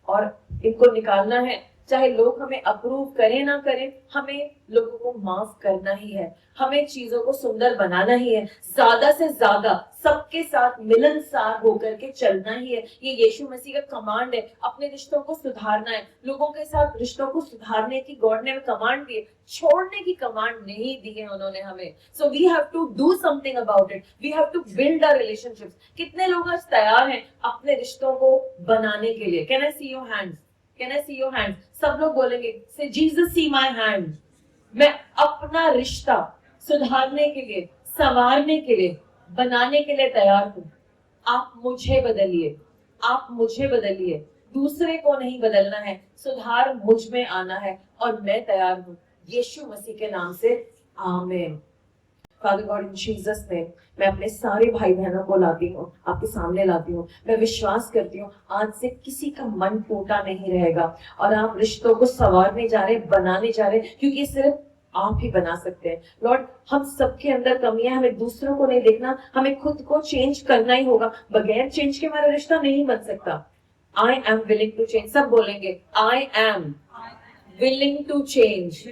Speaker 1: और इनको निकालना है। चाहे लोग हमें अप्रूव करें ना करें, हमें लोगों को माफ करना ही है। हमें चीजों को सुंदर बनाना ही है। ज्यादा से ज्यादा सबके साथ मिलनसार होकर के चलना ही है। ये यीशु मसीह का कमांड है। अपने रिश्तों को सुधारना है। लोगों के साथ रिश्तों को सुधारने की गॉड ने कमांड दी है, छोड़ने की कमांड नहीं दी है उन्होंने हमें। So we have to do something about it. We have to build our relationships. कितने लोग आज तैयार हैं अपने रिश्तों को बनाने के लिए? Can I see your hands? Can I see your hand? सब लोग बोलेंगे से Jesus see my hand। मैं अपना रिश्ता सुधारने के लिए, संवारने के लिए, बनाने के लिए तैयार हूं। आप मुझे बदलिए, आप मुझे बदलिए। दूसरे को नहीं बदलना है, सुधार मुझ में आना है और मैं तैयार हूं यीशु मसीह के नाम से। आमीन। Father God in Jesus name, मैं अपने सारे भाई बहनों को लाती हूँ, आपके सामने लाती हूँ। मैं विश्वास करती हूँ आज से किसी का मन टूटा नहीं रहेगा और आप रिश्तों को संवारने जा रहे, बनाने जा रहे, क्योंकि सिर्फ आप ही बना सकते हैं। लॉर्ड, हम सबके अंदर कमियां, हमें दूसरों को नहीं देखना, हमें खुद को चेंज करना ही होगा। बगैर चेंज के हमारा रिश्ता नहीं बन सकता। I am willing to change. सब बोलेंगे I am willing to change.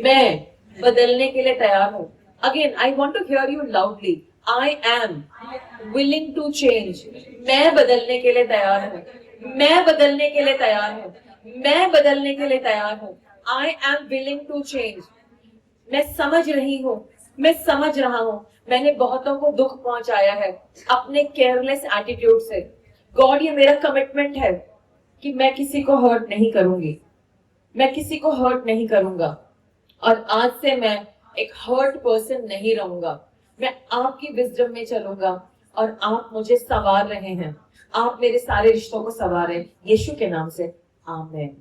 Speaker 1: मैं बदलने के लिए तैयार हूँ। Again, I want to hear you loudly. I am willing to change. मैं बदलने के लिए तैयार हूँ। मैं बदलने के लिए तैयार हूँ। मैं बदलने के लिए तैयार हूँ। I am willing to change. मैं समझ रही हूँ, मैं समझ रहा हूँ, मैंने बहुतों को दुख पहुंचाया है अपने केयरलेस एटीट्यूड से। गॉड, ये मेरा कमिटमेंट है कि मैं किसी को हर्ट नहीं करूंगी, मैं किसी को हर्ट नहीं करूंगा और आज से मैं एक हर्ट पर्सन नहीं रहूंगा। मैं आपकी विजडम में चलूंगा और आप मुझे संवार रहे हैं। आप मेरे सारे रिश्तों को संवारें यीशु के नाम से। आमीन।